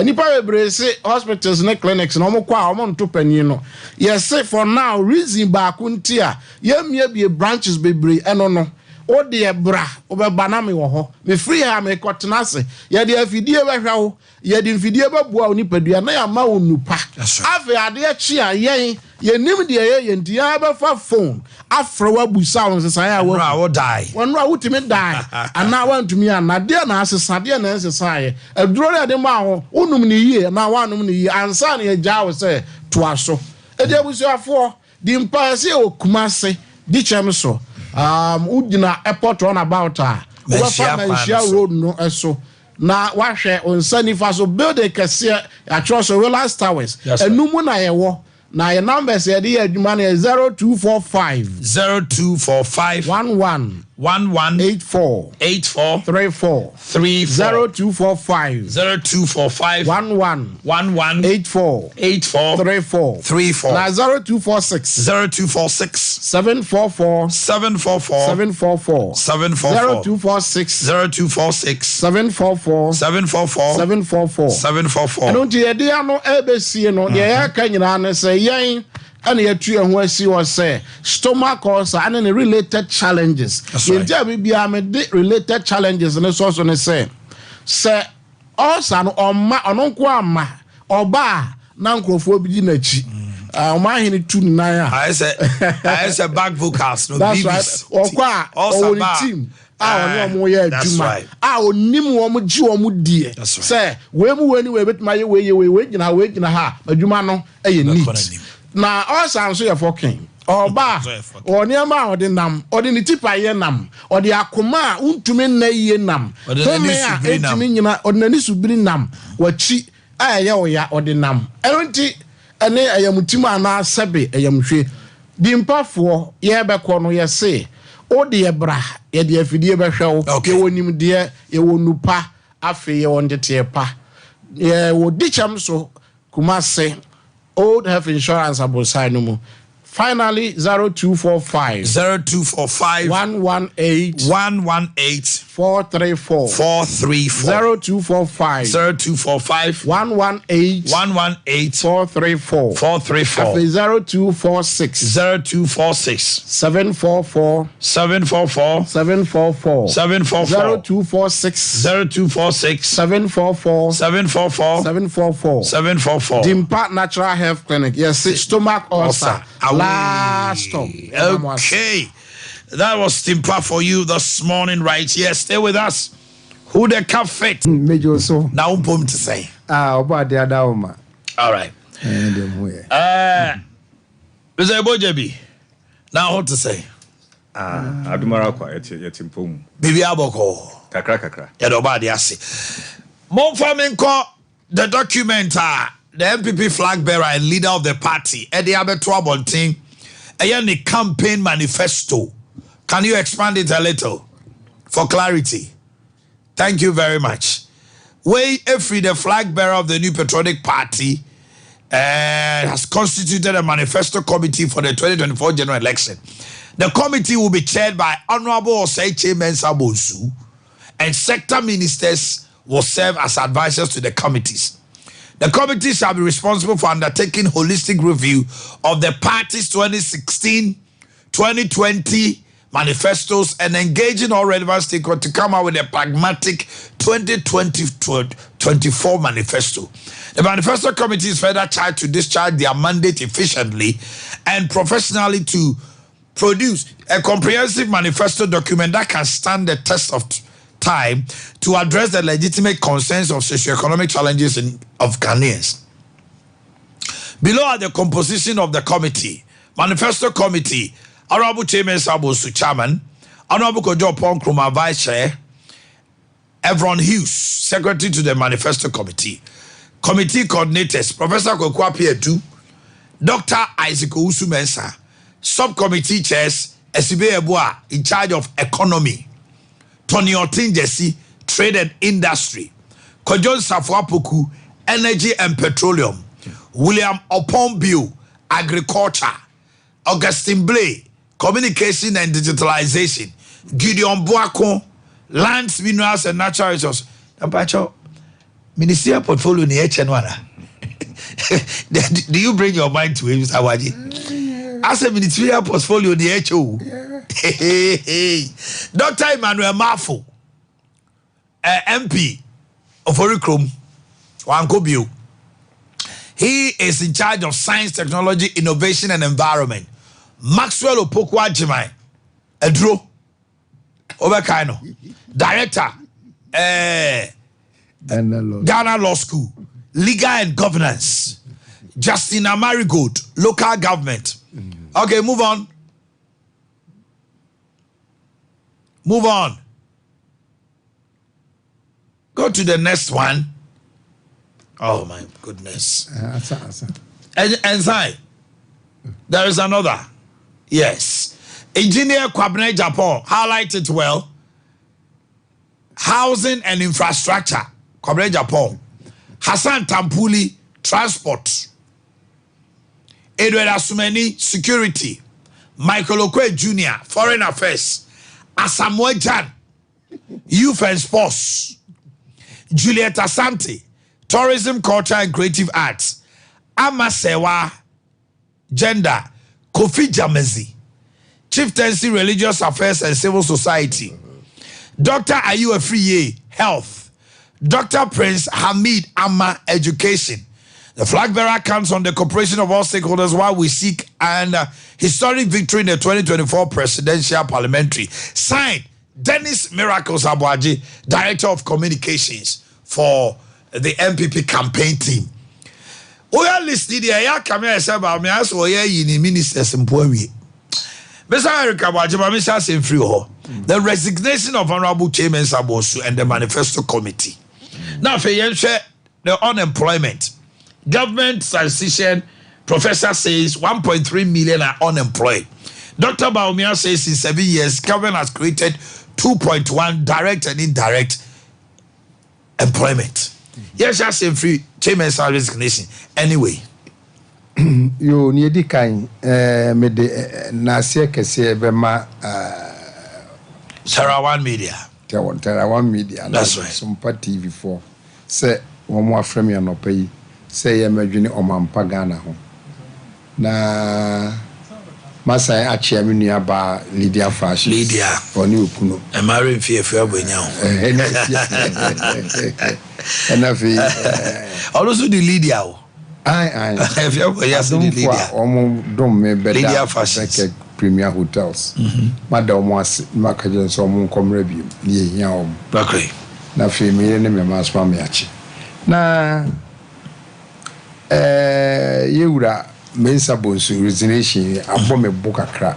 nipa bebre say hospitals and clinics no mo kwa o mo nto pani no ye say for now reason ba ku nti a ye mia be branches bebre eno no o de bra o be baname wo ho me free ha me kotenase ye de afidie be hwa wo ye de afidie be bua oni padua na ya ma onupa afi ade achi a ye nim de ye ntia be fa phone afro wa busa won sesa ya wo die won ra wutimi die ana wantumi ana de na asesa de na asesa ye aduro de ma ho onum ni yie na wanum ni yie ansa na ye ja wo se to aso e de busu afo the empire o Kumase di chem so udina airport runabout Manifesto road no eso na wahwe onsanifa so building kese across Rollers Towers enumu na yewo na your numbers here the adwuma na 0245 11 84 34 0245 11 84 34 na 0246 744 744 744 and until the day no ABC no the ya kan nyina na say yen and yatu ehun asi was say stomach ulcer and the related challenges in there we be related challenges and so ne say ulcer no oma ononko ama oba na nkrofo bi di na chi Omanhene tu nan I say back vocals no babies okwa o team a ono mo ye adwuma a onim wo mo gi wo mo die say we mu wani we betima ye we gina ha adwuma no eye neat na also so ye fokin oba oni ama odi nam odi ni tipa ye nam odi akoma untumi na ye nam tome a etimi nyina odi na ni subiri nam wachi aye oya odi nam enonti ene ayamutima ana sebe ayamhwe dimpafo ye bekọ no ye se odi ye bra ye de afidie behwewo ye wonim de ye wonupa afi ye wondete pa ye wodi cham so Kumase old health insurance abosai no mu finally 0245 118 434 0245 118 434 0246 744 0246 744 Dimpa Natural Health Clinic. Yes, stomach ulcer. Last stop. Okay. That was Dimpa for you this morning, right here. Stay with us. Who the cap fit? Major so. Now, to say. About the Adaoma. All right. Mr. Bojebi. Now, what to say? Adumara kwa yetimpum. Bibi aboko. Kakra. Yadobadi asi. Mon farming call the document the MPP flag bearer and leader of the party, Ade Akye Abia, a campaign manifesto. Can you expand it a little for clarity? Thank you very much. Way Efri, the flag bearer of the new patriotic party, has constituted a manifesto committee for the 2024 general election. The committee will be chaired by Honorable Osei Mensah Bonsu, and sector ministers will serve as advisors to the committees. The committee shall be responsible for undertaking holistic review of the party's 2016-2020 manifestos and engaging all relevant stakeholders to come out with a pragmatic 2020-24 manifesto. The manifesto committee is further charged to discharge their mandate efficiently and professionally to produce a comprehensive manifesto document that can stand the test of time to address the legitimate concerns of socio-economic challenges of Ghanaians. Below are the composition of the committee. Manifesto Committee, Honorable Chairman Sabosu Chairman, Honorable Kojo Ponkruma Vice Chair, Evron Hughes, Secretary to the Manifesto Committee. Committee coordinators, Professor Kokwa Pietu, Dr. Isaac Owusu Mensah, Subcommittee chairs, Esibe Ebua, in charge of economy, Tony Otinjesi, trade and industry, Kojon Safuapoku, energy and petroleum, William Opombio, agriculture, Augustine Blay, communication and digitalization, Gideon Boakye, lands, minerals and natural resources. Ministerial portfolio ni HN1. Do you bring your mind to it, Mr. Waji? As a ministerial portfolio ni HO. Dr. Emmanuel Mafo, MP of Orikrom, Wankobio. He is in charge of science, technology, innovation, and environment. Maxwell Opokwa Jimai, Edro, Obekaino, Director, Ghana Law School, Legal and Governance. Justina Marigold, Local Government. Okay, move on. Move on. Go to the next one. Oh my goodness. And say, there is another. Yes. Engineer Kwabene Japan highlight it well. Housing and infrastructure. Kwabene Japan. Hassan Tampuli, transport. Edward Asumeni, security. Michael Okwe Jr., foreign affairs. Asamoah Jan, youth and sports. Juliet Asante, tourism, culture and creative arts. Amasewa, gender. Kofi Jamezi, chieftaincy, religious affairs and civil society. Dr. Ayu Afriye, health. Dr. Prince Hamid Amma, education. The flag bearer counts on the cooperation of all stakeholders while we seek an historic victory in the 2024 presidential parliamentary. Signed, Dennis Miracles Abuaji, Director of Communications for the MPP campaign team. We are listed here. Ya come here say about me as we are in ministers in Poewi. Mr. Eric Abuaji, but Mr. Say free ho. The resignation of Honorable Chairman Sabosu and the Manifesto committee. Now for the unemployment. Government transition, professor says 1.3 million are unemployed. Dr. Baumia says in 7 years, government has created 2.1 direct and indirect employment. Yes, just say free chairman's resignation. Anyway. You need the kind me de Nasia Kese Bema Terawan Media. Terawan Media. That's right. Sompa TV4. Say one more frame you no pay. Say ya medwene omampa Ghana ho na Masai Akye Abia ba Lydia Fashion Lydia oni okuno e mare mfiefe abonya ho enafi also the Lydia ho ai if you abonya so the Lydia omo dom me beda Lydia Fashion Premier Hotels madam was makaje so omo komra bi ye hia om okay na fe me ne me masma me achi na yewura mensa bonsu resignation abo me boka kra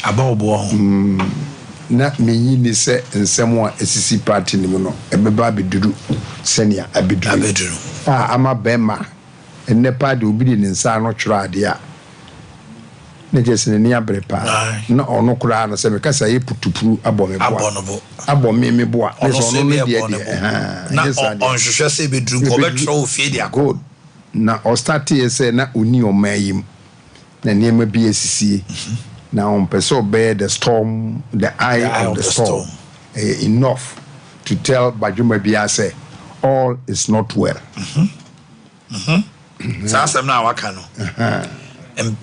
abobo na menyi ni se nsemo a esisi party ni mu no ebeba abeduru senia abeduru ama bema enne party obi di nsa no twra ade a ne jesene ni abrepa na ono kra na se me kasa ye putupuru abo me boa abo me boa ne so no me die na on hwehwe se beduru ko betro ofie dia good na o start ye say na oni o mayim na niema bi esisi na on person bear the storm the eye of the storm enough to tell Bajuma Bia say all is not well sasa na waka no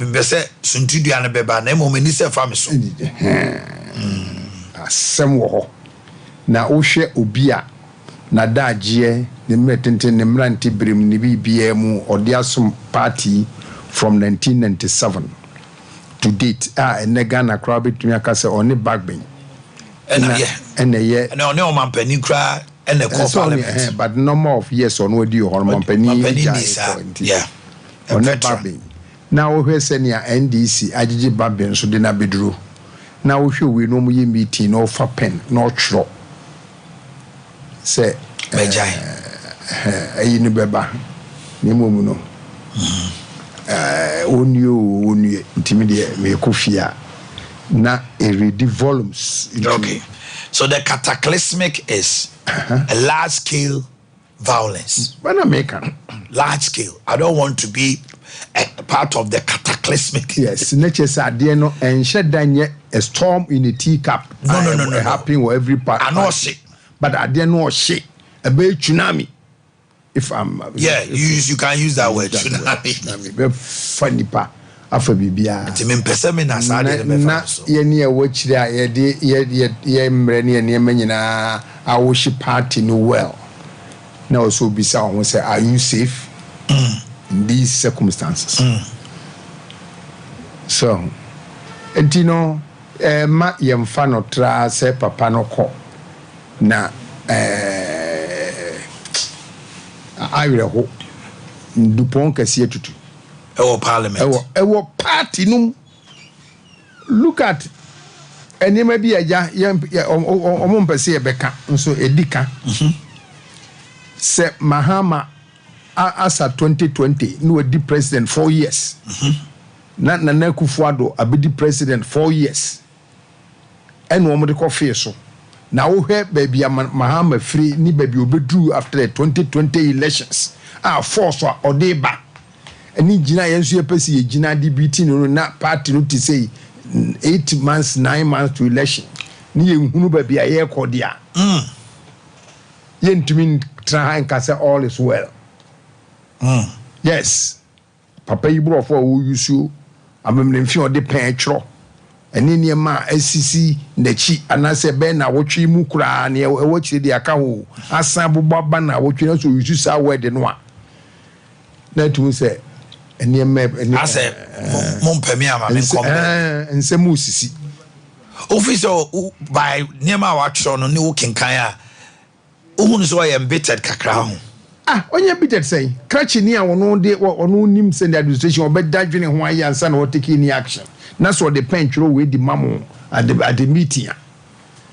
mbese suntudua ne beba na mo mani se fa me so asem wo ho na wo hwe obi a na daje ne mretenten ne mranti brim ne bibia mu odiasom party from 1997 to date ene Ghana crowd between akase oni backbench ene o mampani kra ene ko parliament but no more of years on odi o mampani yeah on backbench na wo hwe senia NDC agigi backbench so de na beduro na wo hwe we no mu ye meeting no fa pen no tro say mejai ayi ni beba ni momu no onio intimidate me kofia na e read volumes okay so the cataclysmic is a large scale violence when American large scale I don't want to be a part of the cataclysmic yes nature said there no and shed danye a storm in a teacup no happening with every part I know shit but I didn't know shit a big tsunami if I'm you can use that word tsunami be funny pa afa bibia ti me pese me na sa de me fa so ye ne wo chire a ye mre ne manyina a wo shi party no well na also be say won say are you safe in these circumstances so entino ma yemfa no tra say papa no ko na ayre ho ndupon kase tutu ewo parliament ewo party num look at enema bi aja omo mpese e beka nso edika se Mahama asa 2020 no di president 4 years na Nana Akufo-Addo abedi president 4 years eno omo de kofe so na wo hwe baby Mahama free ni baby obedru after the 2020 elections force a odeba eni gina yenso yepesi ye gina DBT no na party no to say 8 months 9 months to election ni ehunu baby aye kodia yentumi try and say all is well yes papa ibro for wo yusu amemne mfi ode pen tro eni ne ma asisi nachi anase be na wotwe mu kura na ewo chire de aka ho asan bobaba na wotwe na so yusu sa word no a na tu say eni ma ase mompemi ama me kombe nsemu sisi officer by niema wa tro no ne wo kenkan a ohun so I am embittered kakra ho onye embittered say krachi ni a wono nim send administration obedadwene ho ayansa na wo take any action na so the pen tro we di mamo at the meeting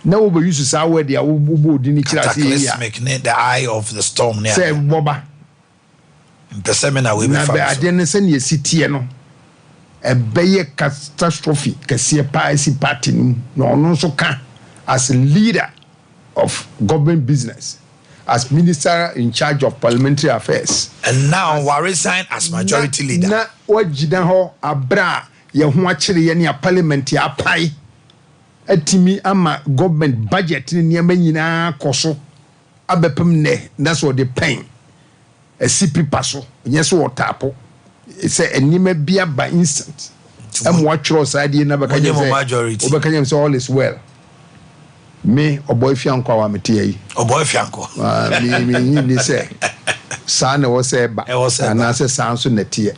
na wo be use sa word ya wo bodi ni kira say ya the eye of the storm ne say boba mpesemena we be fa na be ade ne se ne sitie no ebeye catastrophe kase pa si party no ono so ka as leader of government business, as minister in charge of parliamentary affairs, and now we resign as majority leader. Na wajida ho abra ye ho akire ye ne parliament ya pai atimi ama government budget ni niam nyina koso abepem ne that's what the pain a CP paso yes what tapo say enima bia by instant am watch side na be kanye majority obekanye say all is well. Me oboy fianko wa mete yi oboy fianko me ni say sa na wo say ba na say sanso na tie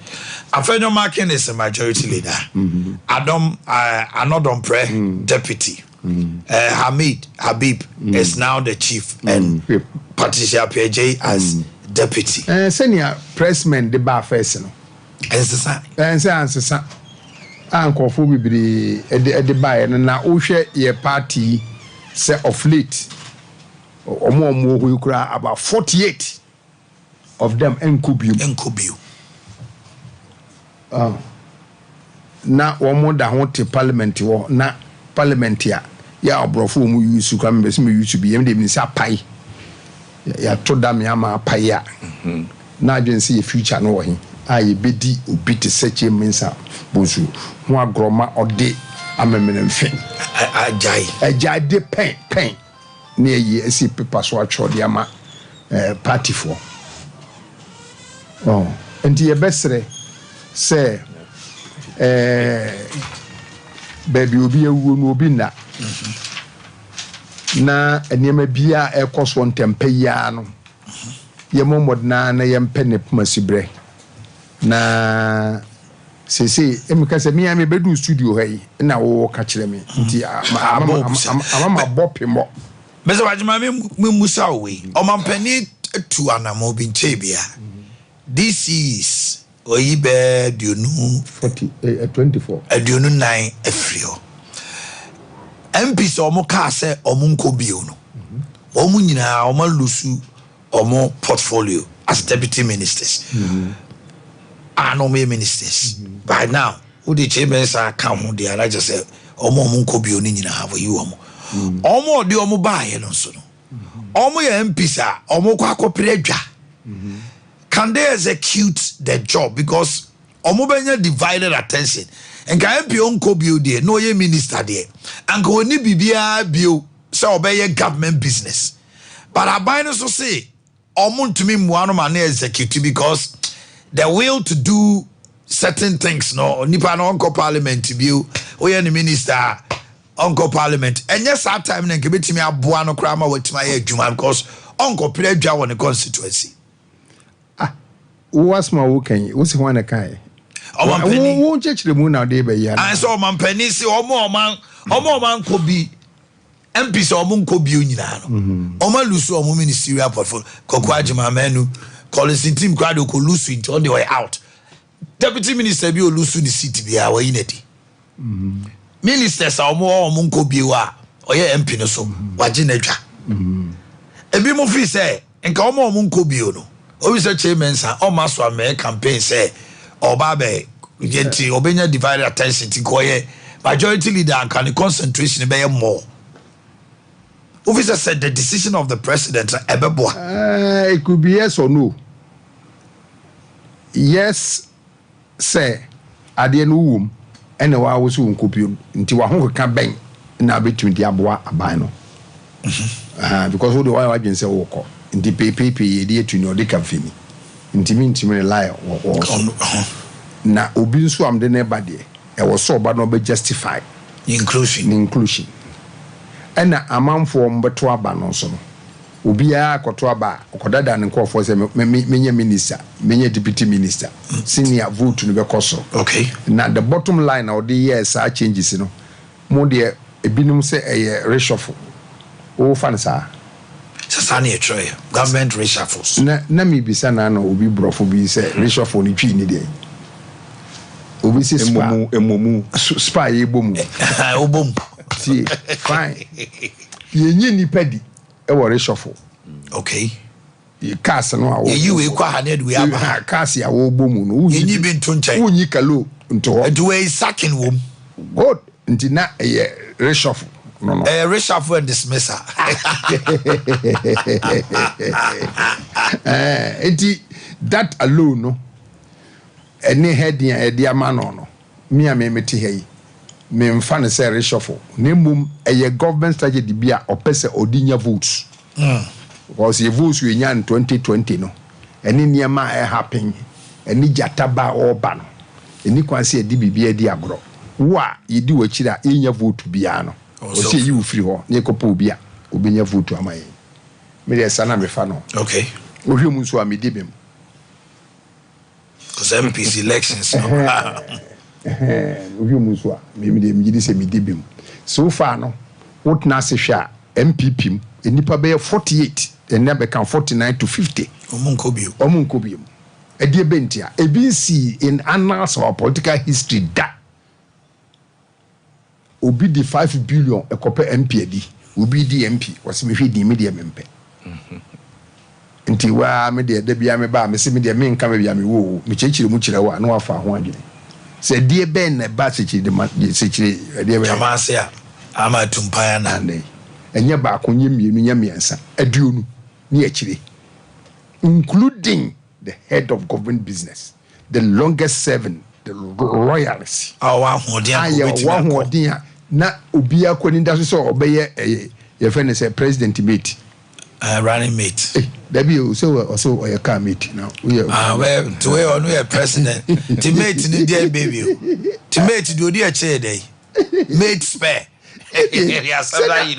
Afenyo Markin is a majority leader. Anodom Pre deputy. Habib is now the chief and Patricia PJ as deputy. Senior pressman the bar first no. Answer Uncle Fubi the buy na ohwe ye party say of late or more who cry about 48 of them enkubiu. Na womo da ho te parliament wo na parliament ya obrofo mu use kwa mbese mu use bi yemde bi sa pai ya to da me ama pai ya na adwense ye future no wo he aye bedi obi te seche mensa bozu ho agroma ode amemene mfe ajai de pen na ye esi paper so atro de ama party for enti ye besre say baby obi ewu no obi na enema bia ekoso ntempa ya no ye momod na ye mpene pomasibre na sese emika se mi bedu studio hai na wo ka kire me nti ama bopimo bese wajima me musa we omampani tu anamo bi nchebia this is oyibe dionu 24 dionu 9 afrio MPs omo ka se omo nkobio no omo nyina omo lusu omo portfolio as deputy ministers ministers by now who the chambers are come ho they are just say omo nkobio ni nyina have you omo de omo baaye no so no omo ye MPs a omo kwa akopere adwa. Can they execute the job? Because omobenya divided attention. And can MP onko bio there, no ye minister there. And go ni bibia bio so obey government business. But I buy no so say omun to me muano mane execute because the will to do certain things no nipa no onko parliament bio oye ni minister onko parliament. And yes that time na nke betimi aboa no kra ma watima ye adwuma because onko pre adwa won the constituency. What's my working? What's the one I can? Won't church the moon out there by ya. I saw man penny, see, or more man could be MPs or moon could be union. Oma Lusu or ministerial portfolio, Kokwajima menu, calling team crowd who could lose it on the way out. Deputy Minister be Lusu the city be our unity. ministers are more munko biwa or ye MP no so wajinedwa ebi mo fi say nka omo munko bio no obi say chairman sa o maso ame campaign say oba be yenti obenya divided attention ti koye majority leader and can concentration be more. Officer said the decision of the president it could be yes or no. Yes, say ade no wom ene wa wo so nkopio nti wa ho ka ben na between the aboa aban no because who the why wa say wo ko nti pepe ye die tu no de ka fini nti mi lie na obi nso am de na ba de e wo so ba no be justify inclusion ena amanfo mbeto aba no so no obi a koto aba okodada ne nkofo se menye minister menye deputy minister senior vote no be koso okay na the bottom line of the years are changes no mo de ebinum se reshuffle o fan sa sasani e try government reshuffles na mi bisa na obi brofo bi se reshuffle ni twi ni de obi se emomu spa ye bomu obom see fine yenye ni pedi e wo reshuffle okay cars no awo you e kwa haned we aba cars ya wo bomu no yenyi bi nto nchen unyi kalo nto and we sacking wom good nti na reshuffle no reshuffle and dismissal nti that alone no any heading e dia mano no me amemeti hei me mfa ne say reshuffle nemum government strategy bia opese odinya votes because the votes we nya in 2020 no any niema happen any jataba oba no any kwanse edi bibia di agro wa yedi wachira enya vote bia no o say you free ho ne kopo bia obenya vote amaye me dey sana me fa no okay ohwemu nso amedi bem because MPC elections ohwemu nso me dey mgidi se medi bem so far no what na se hwa MPP enipa be 48 enne be kan 49 to 50 omunko bio edie bentia ebinsi in annals of political history da obi di 5 billion ekope MP adi obi di MP wase me hwe di media mempe nti wa me de bia me ba me se me de me nka me bia me wo me chechire mu chire wa na wafa ho adwene se die ben na ba chechire de chechire die ben amase a ama tumpaya na ne enye ba akonye mienu nya miensa aduonu ni achire including the head of government business the longest serving the royals wa hodia na obi akoni da so obeye ye friend say president mate running mate dabi so o ye car mate now well to we on we president teammate ni dear baby teammate do odi a chair dey mate spare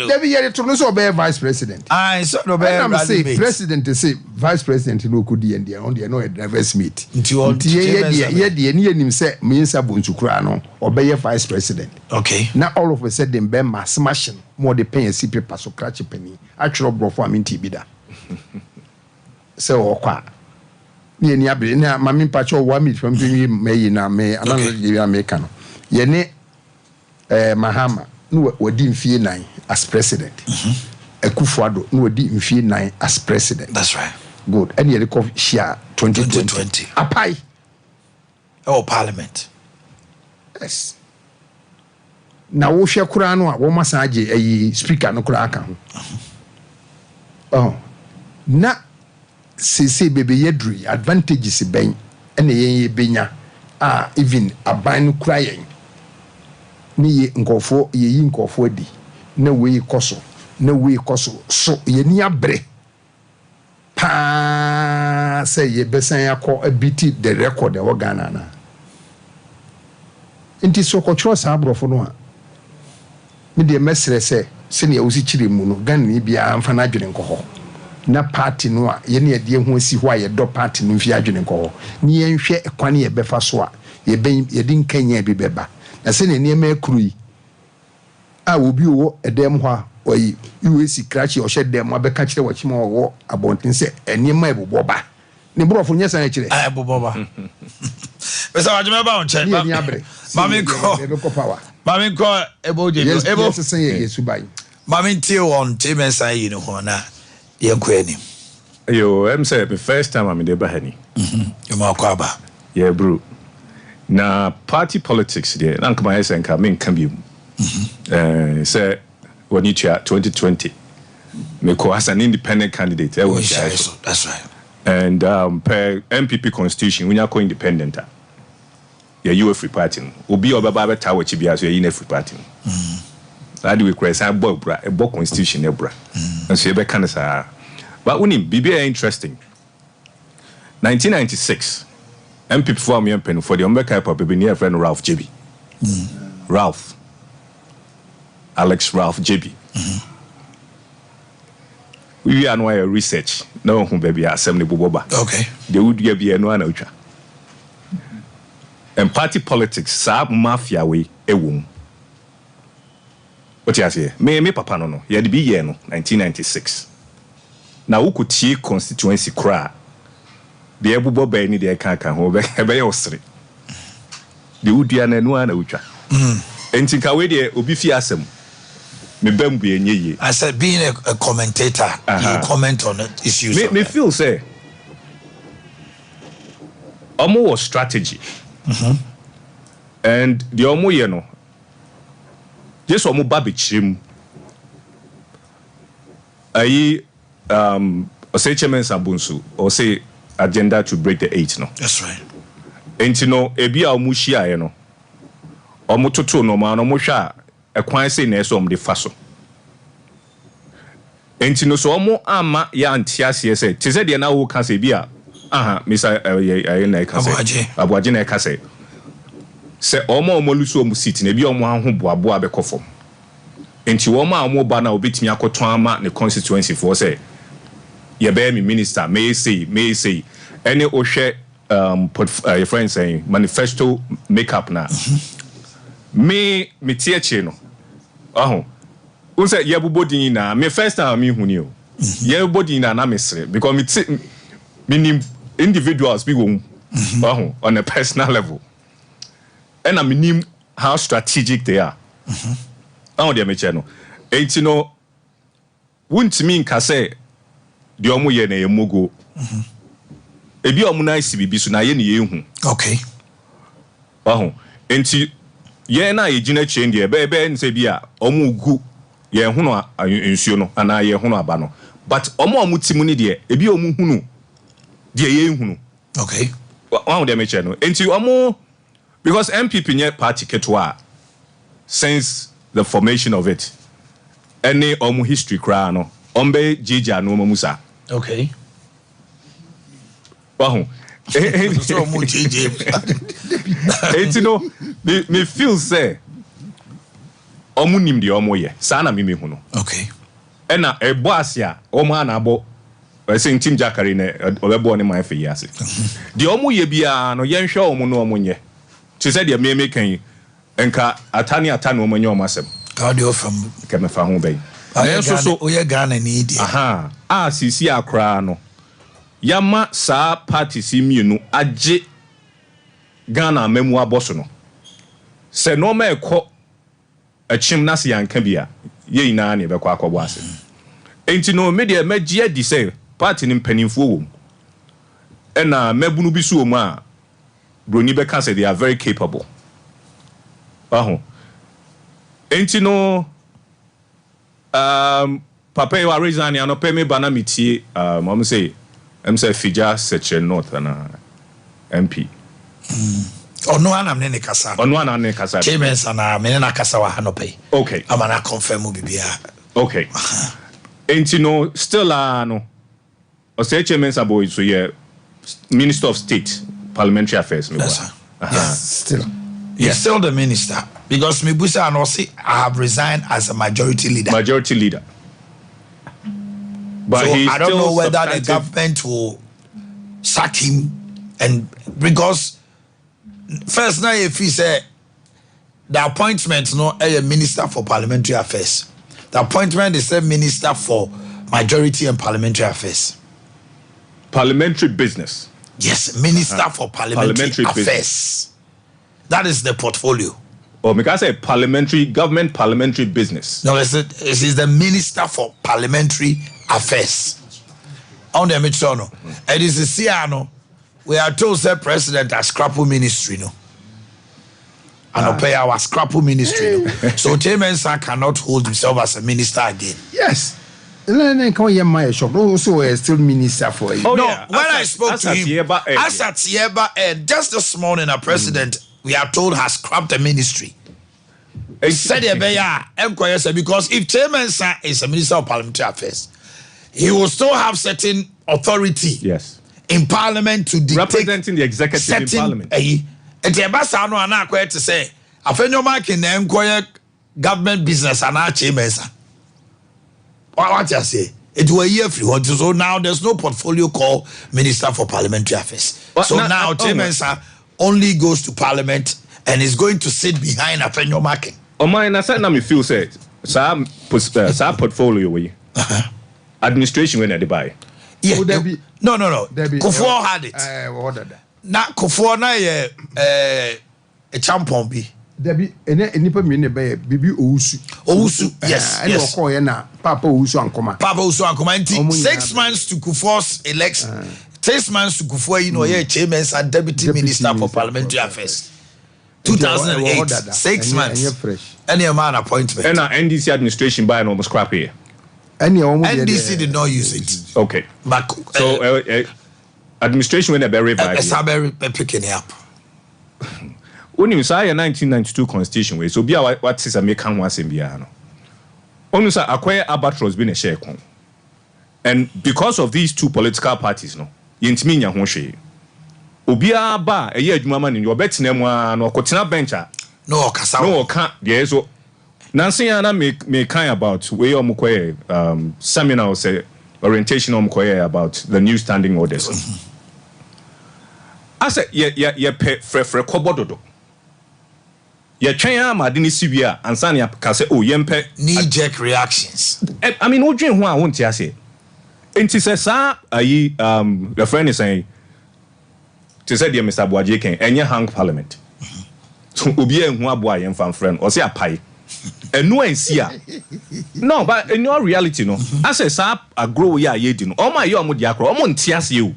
Dabi yere to no so be vice president so no be president say vice president no kudi and on the no diverse meet nti ye ni enim say minsa bontukura no obeye vice president okay now all of a sudden be mass smashing more the pen and paper so crash penny actual brofo aminti bida say okwa ni eni abre na mami pacho wa meet from me na me anano America no ye ne Mahama no wadi mfie 9 as president Akufo-Addo no wadi mfie 9 as president that's right good and you recall share 2020 apai parliament yes na wo hwe kura no a wo masaje ayi speaker no kura aka ho na sese bebe yedri advantages ben ene yen benya even aban no kura yen ni nkofo yeyi nkofo adi na wei koso so ye ni abre pa say ye besan yakọ abiti the record e wo Ghana na nti so ko chro sa abrofo no a me de mesre se ne awusi chire mu no Ghana ni bia amfa na adwene nkọ na party no a ye ne ye de ho asi ho a ye do party no mfi adwene nkọ ni ye nhwe ekwane ye befa so a ye din kanya bi beba na se ne niema akuru obi wo edem ho a oyi UAC krachi o shedem abeka kire wachima wo abontin se niema eboboba ne brofo nyesa na kire eboboba pesa wajime ba on che Mami ko ebo je ebo. Yes, say yes buy. Mami till on Timensa you know na yenko ani. Yo, I'm say the first time I'm in the Bahani. You ma kwa ba. Yeah, bro. Na party politics there. Na nkama yesa nka me nka bi mu. Say when you 2020. Me ko as an independent candidate. That's right. And per MPP constitution, when you are independent, you a free party. Obi obaba beta wachi bia so you a free party. That we create a book constitution ebra. And so you be kind of say, but when BBA interesting. 1996, MPP form pen for the Omeka Papa be near friend Ralph JB. Alex Ralph JB. We are no research. No who baby assembly boba. Okay. They would give you no an and party politics, sab mafia way a womb. What you say? Me papa no. You had to be here no 1996. Now who could see constituency cry? The Abu Boba any they can't come over a bay or three. The Udiana no an ucha. And think away there will be fiasem. Me bembu ye. I said, being a commentator, you comment on it issues. Me feel say, Omo was strategy, and the Omo you know, just Omo babi chim. Aye, say chairman Sabunsu, or say agenda to break the 8 no. That's right. And you know, ebi Omo shia you know, Omo toto no man Omo sha. A kwan say na so the faso enti no so omo ama ya antiase say te say de na wo ka say bia misa na ka say abuaje na ka say omo luso omo seat na bi omo aho boaboa be kofom enti wo ma omo ba na obetimi akoton ama ne constituency for say ye be me minister may say any ohwe your friend saying manifesto makeup na me tietche no unse ye body na me first time me huni o ye body na mesre because me individuals be won on a personal level and I mean how strategic they are they me che no enti no won't mean ka say de omo ye na ye mogo ebi omo na isi bibi so na ye ne ye hu okay enti ye na ye gina chain de be nse bia omo gu ye hunu ensuo no ana ye hunu aba no but omo timu ni de ebi omo hunu de ye hunu okay one of them eche no enti omo because MPP nye party ketwa since the formation of it any omo history kra no ombe jija no musa okay so mo jije enti no me feel say omo nim de omo ye sa na me hu no okay ena ebo asia omo anabo say team jakari ne obebo ne man fe yase de omo ye bia no ye nhwe omo no omo nye to say de me kan enka atani omo nye omo asem ka de ofam ka me fa ho bai so oye Ghana ni di sisi akra no yama sa party si mienu age Ghana memu aboso no se no ma ekọ achim na se yanka bia ye ina na ebekọ akọbo ase enti no media magie di say party ni mpanimfo wo na mabunu bi so mu a broni beka say they are very capable enti no papa you are reason ya no pay me bana mitie mom say Fija Seche North and MP. Ono ana mne kasa. Chamens ana mne na kasa wa hanope. Okay. Amana confirm bibia. Okay. And no still no. O say Chamens aboy so ye Minister of State Parliamentary Affairs me. Yes, still. He's still the minister because Mibusa and Osi I have resigned as a majority leader. But so I don't know whether the government will sack him, and because first now if he said the appointment a minister for parliamentary affairs, the appointment is a minister for majority and parliamentary affairs, parliamentary business. Yes, minister for parliamentary affairs. That is the portfolio. Or because a government parliamentary business. No, it is the Minister for Parliamentary Affairs. On the Michono. And this is Siano. We are told the president has scrapple ministry, no. And pay our scrapple ministry. No. So Temensa cannot hold himself as a minister again. Yes. Then come here, my shop. Also, still minister for you. Oh, no, yeah. When I spoke to him, as at Yeba, and just this morning, a president, we are told, has scrapped the ministry. Said because if Temensa is a minister of parliamentary affairs, he will still have certain authority. Yes. In parliament to dictate representing the executive in parliament. And the ambassador no ana quite to say, afenyo mark in enquire government business and our chambers. What you say? It were year free. So now there's no portfolio called Minister for Parliamentary Affairs. So now chambers only goes to parliament and is going to sit behind afenyo marking. Mine, I said, now me feel say, some portfolio we administration when they buy. Yeah, no. Kufuor had it. Na Kufuor na a champion bi. Debi enipa mi ne be bibi owusu. Yes. And okoye na Papa Owusu ankoma. 6 months to Kufuor's election. 6 months to Kufuor, you know, chairman and deputy minister for parliamentary affairs. 2008. 6 months. Any man appointment. And NDC administration buy an almost crap here. NDC did not use it. Okay. But so administration when they bury picking it up. When you say a 1992 constitution way, so be what is a make once in Biano. Only say acquire albatross been a share con. And because of these two political parties, no, yintiminya honshe. Obia ba a year man in your bet name one or cotina bencher. No, Kasa. No, can't. Yes, so. Nancy Anna me kind about where you seminar say orientation about the new standing orders. I said, yeah, pay for kobododo. Yeah, China, Madini Sibia, and Sanya Kase, oh, yempe knee-jerk reactions. I mean, what dream who I want to say? And she says, the friend is saying, to say, dear Mr. Boakye, and your hang parliament. So, Ubia and Huaboy and fan friend, or say a pie. And no one see no, but in your reality, no. I say, sir, I grow ya ye dino. Oh my, you're with Yakro, I'm on tears you.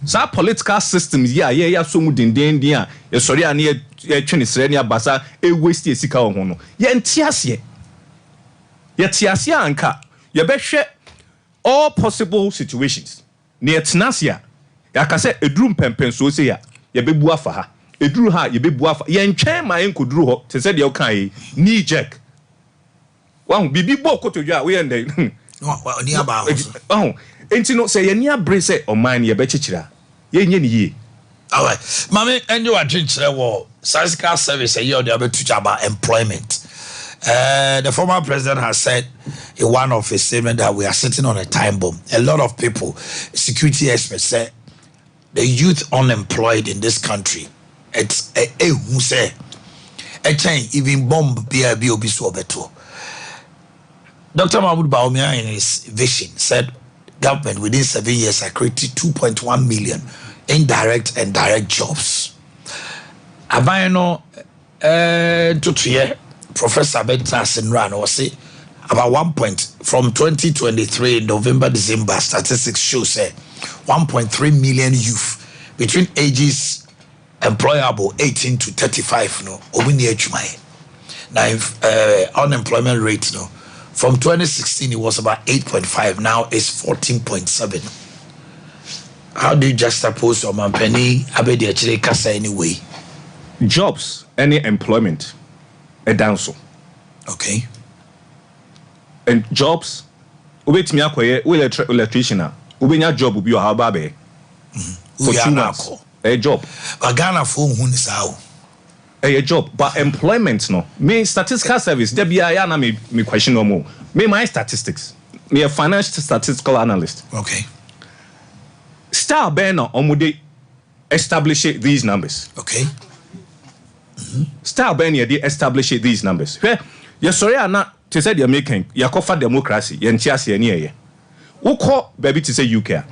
Sir, political systems, yeah, so much in India. You're sorry, I need a Chinese Basa, a waste a sika hono. Ye and tears ye. Yet Tiasia and car. You bet share all possible situations. Near Tnasia. Ya can say a drum pen so say ya. Ye be buafa. It drew her, you be buff. Yen chain my uncle drew her to say the okay, knee jack. One be boko to ya, we and they. Well, near about. Oh, ain't you not say a near brace or mine, ye betchira. Ye. All right. Mommy, and you are drinking the war. Statistical Service, a year they are to about employment. The former president has said in one of his statements that we are sitting on a time bomb. A lot of people, security experts say, the youth unemployed in this country, it's who say, a chain even bomb BIB so better. Dr. Mahmoud Bawumia in his vision said, government within 7 years has created 2.1 million indirect and direct jobs. Abayano to Professor Benson ran or say about 1 point from 2023 November December statistics show say 1.3 million youth between ages employable 18 to 35 no now unemployment rate no from 2016 it was about 8.5 now it's 14.7. How do you juxtapose Omanhene Abedi Achire Kasa anyway? Jobs, any employment, a dance. Okay. And jobs, wait me electrician. Ubenya job will be your babe. For 2 months. A job. But Ghana for who is how? A job. But employment no. Me statistical service. There be I na me question no more. Me my statistics. Me a financial statistical analyst. Okay. Star Banner Omude establish these numbers. Okay. Star Banner they establish these numbers. Where you sorry are not to say they're making your cover democracy, yenchiasi near ye. Who call baby to say UK?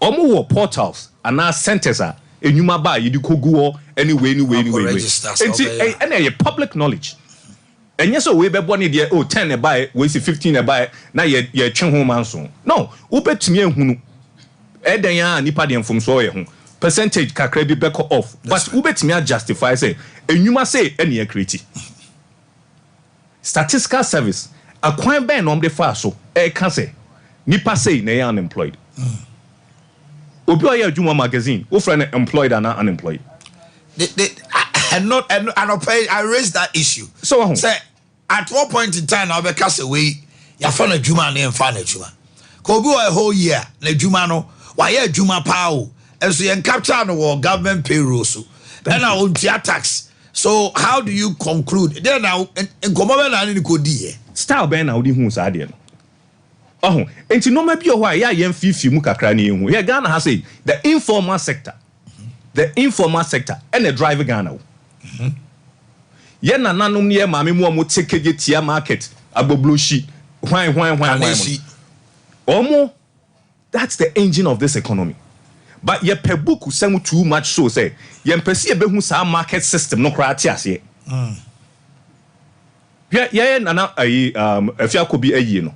Omu portals and now centers are enyuma ba yidi kogu anyway enti and a public knowledge enye so we bebo ne de 10 e buy we see 15 e buy na ye twe ho manso no ubetumi ehunu eden ya nipa de mfom so ye ho percentage kakra bi back off but ubetumi justify say enyuma say ene ye create statistical service akwan ben no de fa so e ka say nipa say na ye unemployed obi o ye adwuma magazine wo friend employed and unemployed I raised that issue. So say at what point in time now be cast away ya fa na dwuma na fa na dwuma ko obi a whole year na dwuma no wa ye dwuma pa o enso ye capture no government payroll so then I on tax. So how do you conclude then now in komo na ni ko di here style ben na odi hu sa de no oh enti no ma bi o ho ya ye mfifi mu kakra na ehu ye Ghana has say the informal sector and the driver Ghana ye nananom ne ye maame mu omo tekeje tia market agbobloshi hwan omo that's the engine of this economy but ye per book sem too much so say ye mpese ye behu sa market system no kra tia ase ye nana afia ko bi ayi no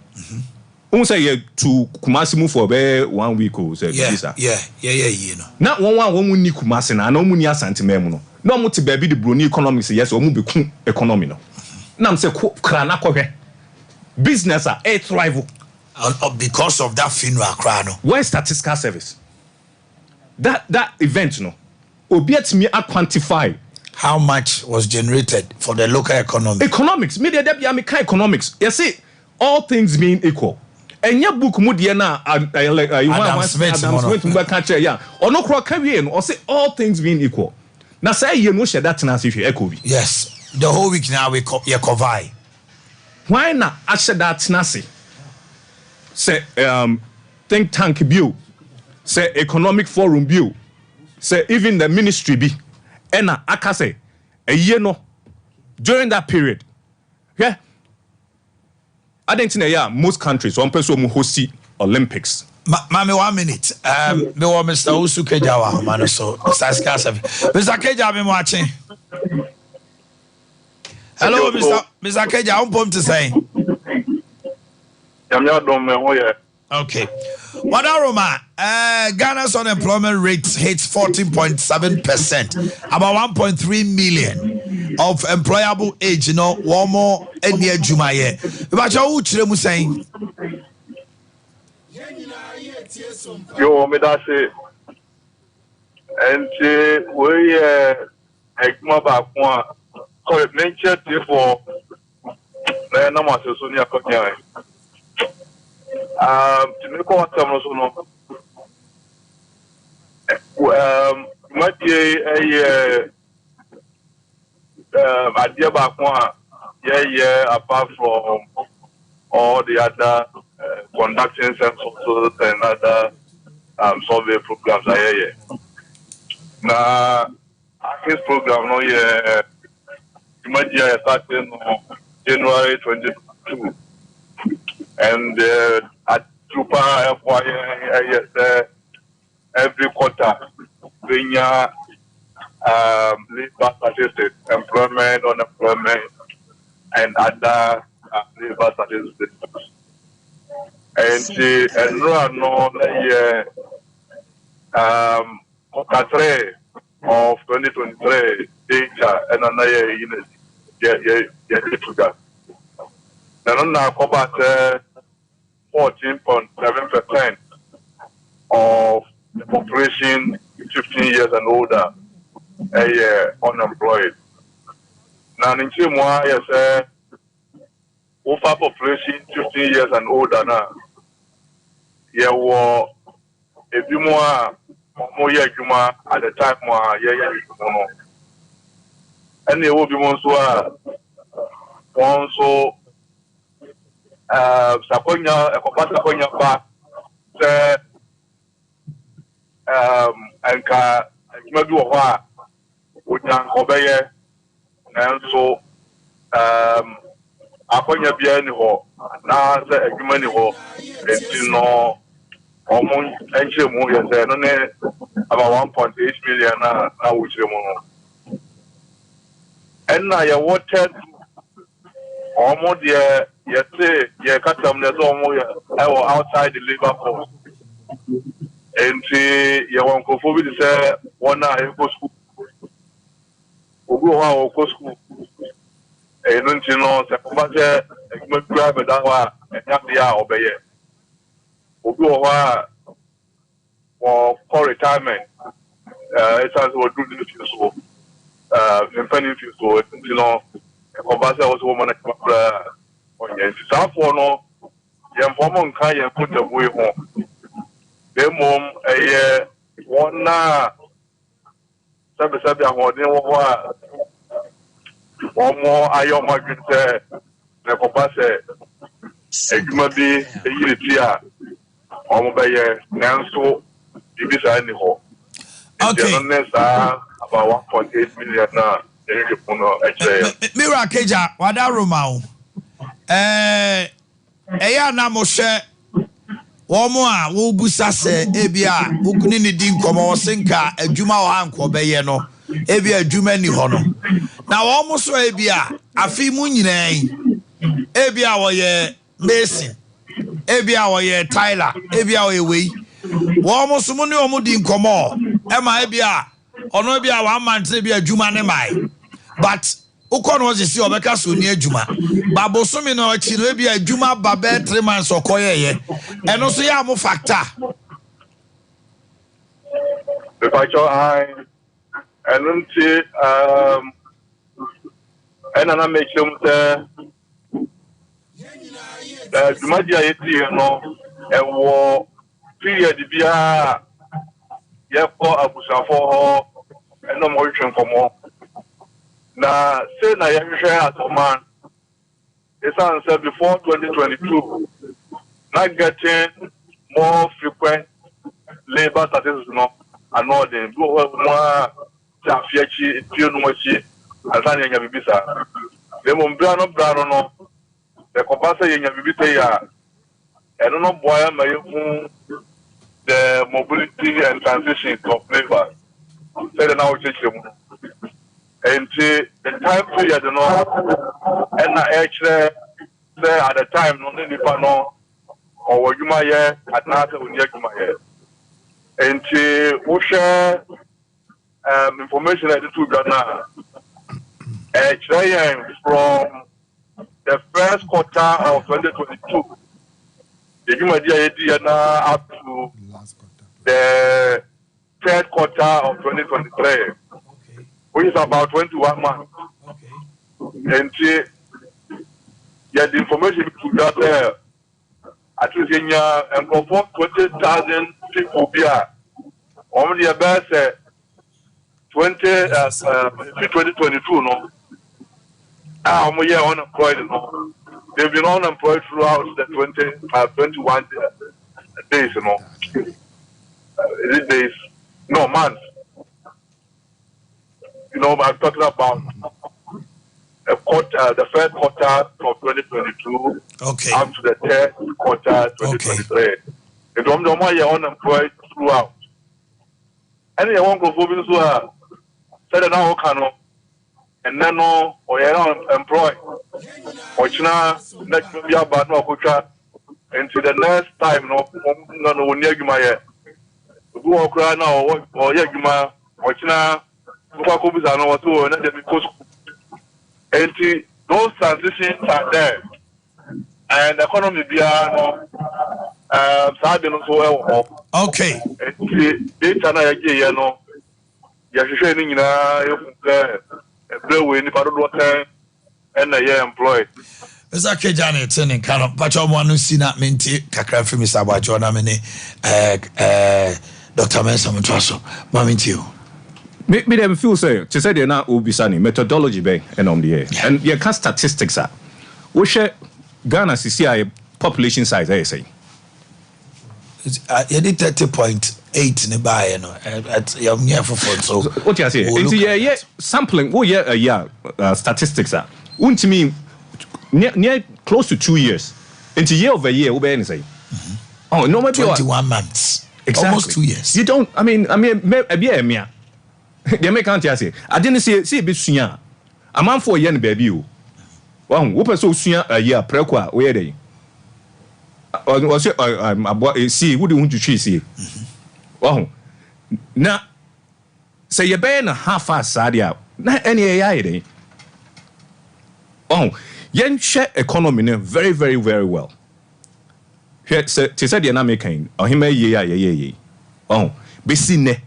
say ye to Kumasi move for be 1 week or say visa you know na won ni Kumasi na omu ni asante mem no na omu te baby the brony economics yes omu be ku economy no na am say kra na kohwe business are a thrive because of that funeral cry no where statistical service that event no obi atimi quantify how much was generated for the local economics media dey be amika economics you see all things being equal enya book mu de na Adam Smith catch ya ono kro ka wie no say all things being equal na say ye no share that na say echo bi yes the whole week now we cover why na a share that na say think tank bill say economic forum bill say even the ministry bi ena aka say eye no during that period yeah I didn't know most countries one person who host Olympics. Mami 1 minute. Me wa Mr. Usuke Jawa man so Mr. Keja me watching. Hello Mr. Keja on pom to say. Okay. Wadaroma, Ghana's unemployment rate hits 14.7%. About 1.3 million of employable age, you know, one more and near Jumaye. But you chire saying yo me da say and we ekma ba kwa so mention for na na ma so ni akonya to me ko tam so no what idea ba kwa apart from all the other conducting censuses and other survey programs now this program no starting January 22 and at Super FY every quarter labor statistics, employment, unemployment, and other labor statistics. And no of 2023 data and another unit. Then now about 14.7% of the population 15 years and older unemployed. Now in Chimwa, yes, over population 15 years and older now. Yeah, well, if you more at the time, and there will be one so Saponia, a Saponia back, and maybe a while with Yan Obey, and so Aponia Bian ho, now the money ho, and you know, Almost entry more yes, about 1.8 million now which you and now you wanted almost yes, you cut them outside the labor force. And you want to say one night go school. Go school. And you know, the grab it that way and have the obey. Or for retirement, it's as well do this so independent so you know, Obasa was woman on yes. South for no, young woman can put the way home. The mom a one na sabi one more ayo magin say the Obasa egmabi a year Omobeye Nanso Ibisa anyhow. Okay. About 1.8 million now. Mira Keja, wada Romao. Eya na mo hwe womo a wo busa se ebia wokuni ni din komo wosenka adwuma wo hanko beye no ebia adwuma ni ho no na womo so ebia afi mu nyinaa ebia wo ye Mason ebia wo ye Tyler ebia wo ye wei womo so mu ne omo din komo ema ebia ono ebia wa man se ebia adwuma ne mai but ukọ no se obeka so ni adwuma babosumi no achi no ebia adwuma babe 3 months okoyeye eno so ya mo factor If I try and I make them Jumadia eti no e wo period bia ye for abusafo ho eno mo twen komo na say na ye hwe atoman it's answer before 2022 not getting more frequent labor statistics no another do more tafiachi tio no machi asanya nya bibisa demo bra no the compasa nya bibita ya eno no boya mayehu the mobility and transition of labor say na o chechemu and the time period no and actually say at the time no ni pa no or you ye at na se unya kuma ye and we share information at the two Ghana actually from the first quarter of 2022 the Juma dia na up to the third quarter of 2023 which is about 21 months and the information we got there at least in and for 20,000 people here only about 2022 no we are unemployed no they've been unemployed throughout the 21 days no days no months you know I'm talking about the first quarter of 2022 up to the third quarter 2023 and we are unemployed throughout and you won't go for so said now can and then no or you are employed or China next year but no kucha until the next time no near you my do okra now or you or China ko bisa no to na dem post and those transitions are there and the economy bia no sabe no so okay data na ye no ya hwehwe ni nyina we ni paro do ten and ye employed Esa Kejane tene kan pacho mo anu si na menti kakra fi mi sabacho na me ne Dr. Mensa Mtwaso ma menti o me dem feel say to say they na obisani methodology be on the air and you can statistics are we share Ghana CCI population size I say you did 30.8 in buy no at your near for so what you say into yeah sampling statistics are untimi near close to 2 years into year over year we be say Oh, no, maybe 21 months. Exactly. Almost 2 years. You don't. I mean, me. They make can't say. I didn't see be suya. A man for a young baby. Well, whoop so suya a year prequa where they. Was it? See, who do you want to choose? Well, now say you bear a half fast sadia. Not any AI day. Oh, yen share economy very, very, very well. Here, to say the American, or him ye. Oh, Bessine.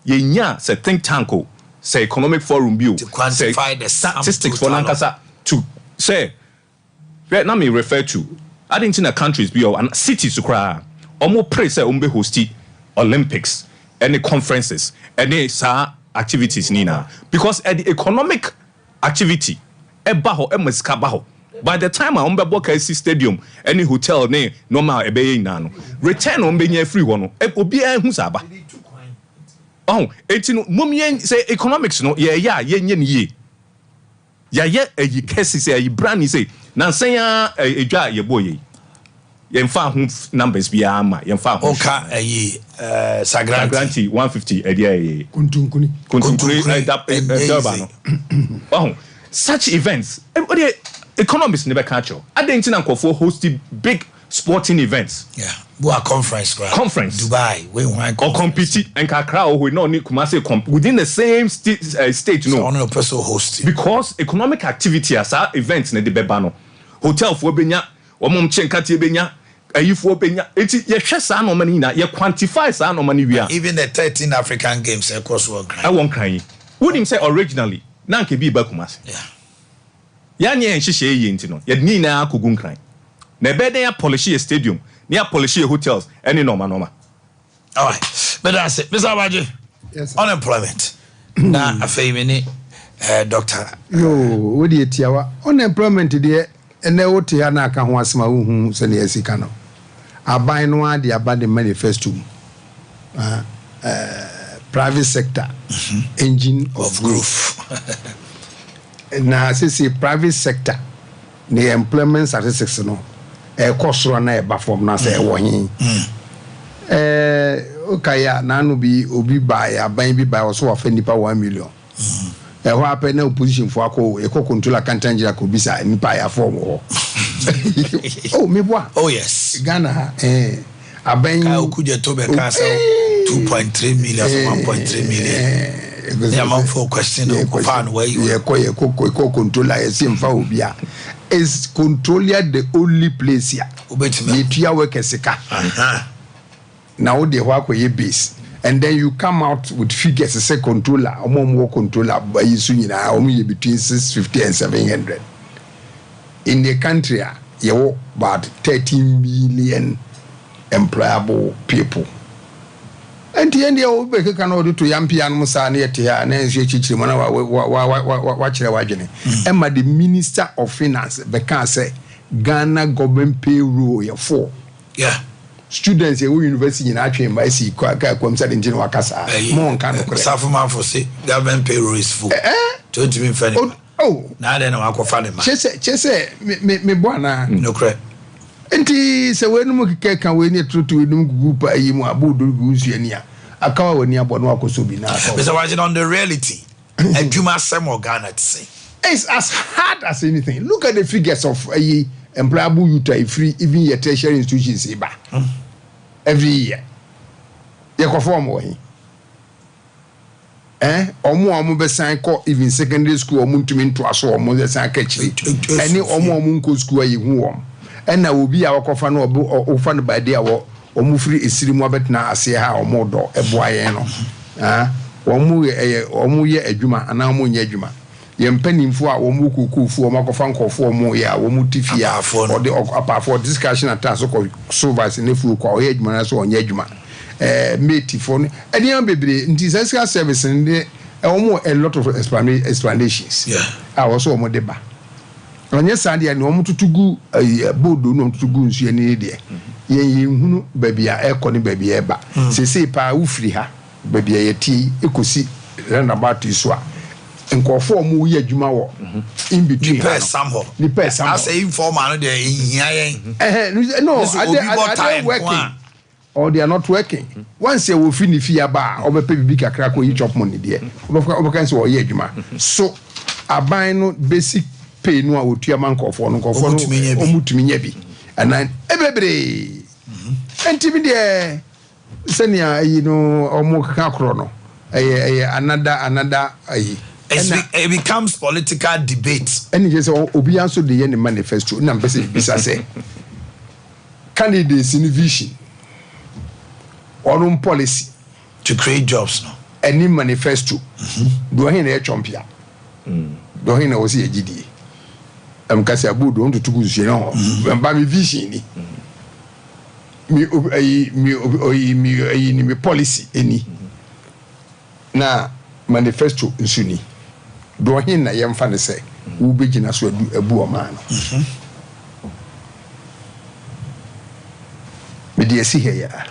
Ye say think tanko, say economic forum view, to quantify the statistics for Lankasa to say. Vietnam may refer to. I didn't in the countries be and cities to cry. Or more praise say umbe hosti Olympics, any conferences, any activities nina. Because at the economic activity, ebaho emeskabaho. By the time I umbe Boakye stadium, any hotel ne normal ebeye nano. Return on being free one. Obi husaba. Oh, 18 mumien say economics no ye a case say a brand say na say a dwa ye boy ye mfa ho numbers bia ama ye mfa ho oka sagranti 150 e kuntunkuni oh such events economists never catch you I didn't know for hosting big sporting events. Yeah. Boa conference. Dubai. Or compete and Kakra we no need Kumasi within the same state. No. Only a person hosting. Because economic activity as our events ne de bebano. Hotel for benya, omom chenkati benya, ayi for benya. Eti ye hwe sa no money na ye quantify sa no money we are. Even the 13 African games across world cry. I won't cry. Would him say originally na nke bi ba Kumasi. Yeah. Ya nye nhihye ye nti no. Ye ni na akugun cry. Na bede ya polish a stadium, near polish hotels, any normal. All right, but that's it. Mr. Abaji, yes, unemployment. Now, a family doctor. Yo, what do you tell? Unemployment there, and they would hear na can was my own send yes, he can. I buy no idea about the manifesto. Private sector, engine of growth. Now, I say private sector, the employment statistics, no. Cost run a bafom na say wohin okaya na no bi obi buy aban bi buy so of nipa 1 million what happen na opposition for akọ control account Nigeria ko bisa nipa ya form ho oh me boa oh yes Ghana aban ka okuje to be ka say 2.3 million 1.3 million the amount for question of fan where you ko controller yes mfa obia is controller the only place here. You tia work sika. Now they work with your base, and then you come out with figures as a controller, more controller by only between 650 and 700. In the country, you have about 13 million employable people. And the end of the can order to Yampian Musani at here and then watch the wagon. Emma, the Minister of Finance, Bekan say Ghana government payroll for. Yeah. Students at university in Achim by sea, Quack, in Genoa Casa. More kind of Safuman for say government payroll is full. 20 million. Oh, now then I'm going to find him. Chese, me buana. No crap. Enti se wenu mu keke kan we ni trutu wenu group ayi mu abodo gusu ania akawa woni abono akoso bi na akawa. Mr. Watching on the reality. Adwuma sem Ghana to say. It's as hard as anything. Look at the figures of employable youth free even your tertiary institutions iba. Every year. Ye ko form we. Omo be san ko even secondary school omo ntumi nto aso omo be san ka chiri. Eni omo nko school ayi hu om. And now will be our coffin or fund by dear or mufri is sitting about now. I say how more door a boy, or mu ye a juma, and now moon yejuma. Yem penning for our muku for Macofan for more ya, or mutifia for the apart for discussion at task of service in the full call Edman as on yejuma. Mate phone, and young baby in this service and there are more a lot of explanations. Yeah, I was so more deba. Onye sande ya no mututugu bodo no mututugu nsu ene de ye hunu baby a ekọ ne baby e ba sese pa ufiri ha baby ye ti ekosi roundabout iso a nkɔfo mu yɛ adwuma wɔ in between ni somehow I say informal no dey hia yen no are working or they are not working once you will finish fi aba obepe bibi kakra ko yi chop money there obekan say o yɛ adwuma so aban no basic pay no a otua man nkɔfo no omutumi nya bi and ebebre entimi there senia you know omo kaka kro no another it becomes political debate. And just obi answer the end manifesto. Na mpese bisa say candidates in vision or policy to create jobs. No, any manifesto. Do he na champion? Do he na osi ejidi? Kasi abu do ntutu kuzi no. Mba mi vision ni. Mi policy any. Na manifesto nsuni. Do hin na yemfa ne say wo begina so abu o man no me dey see here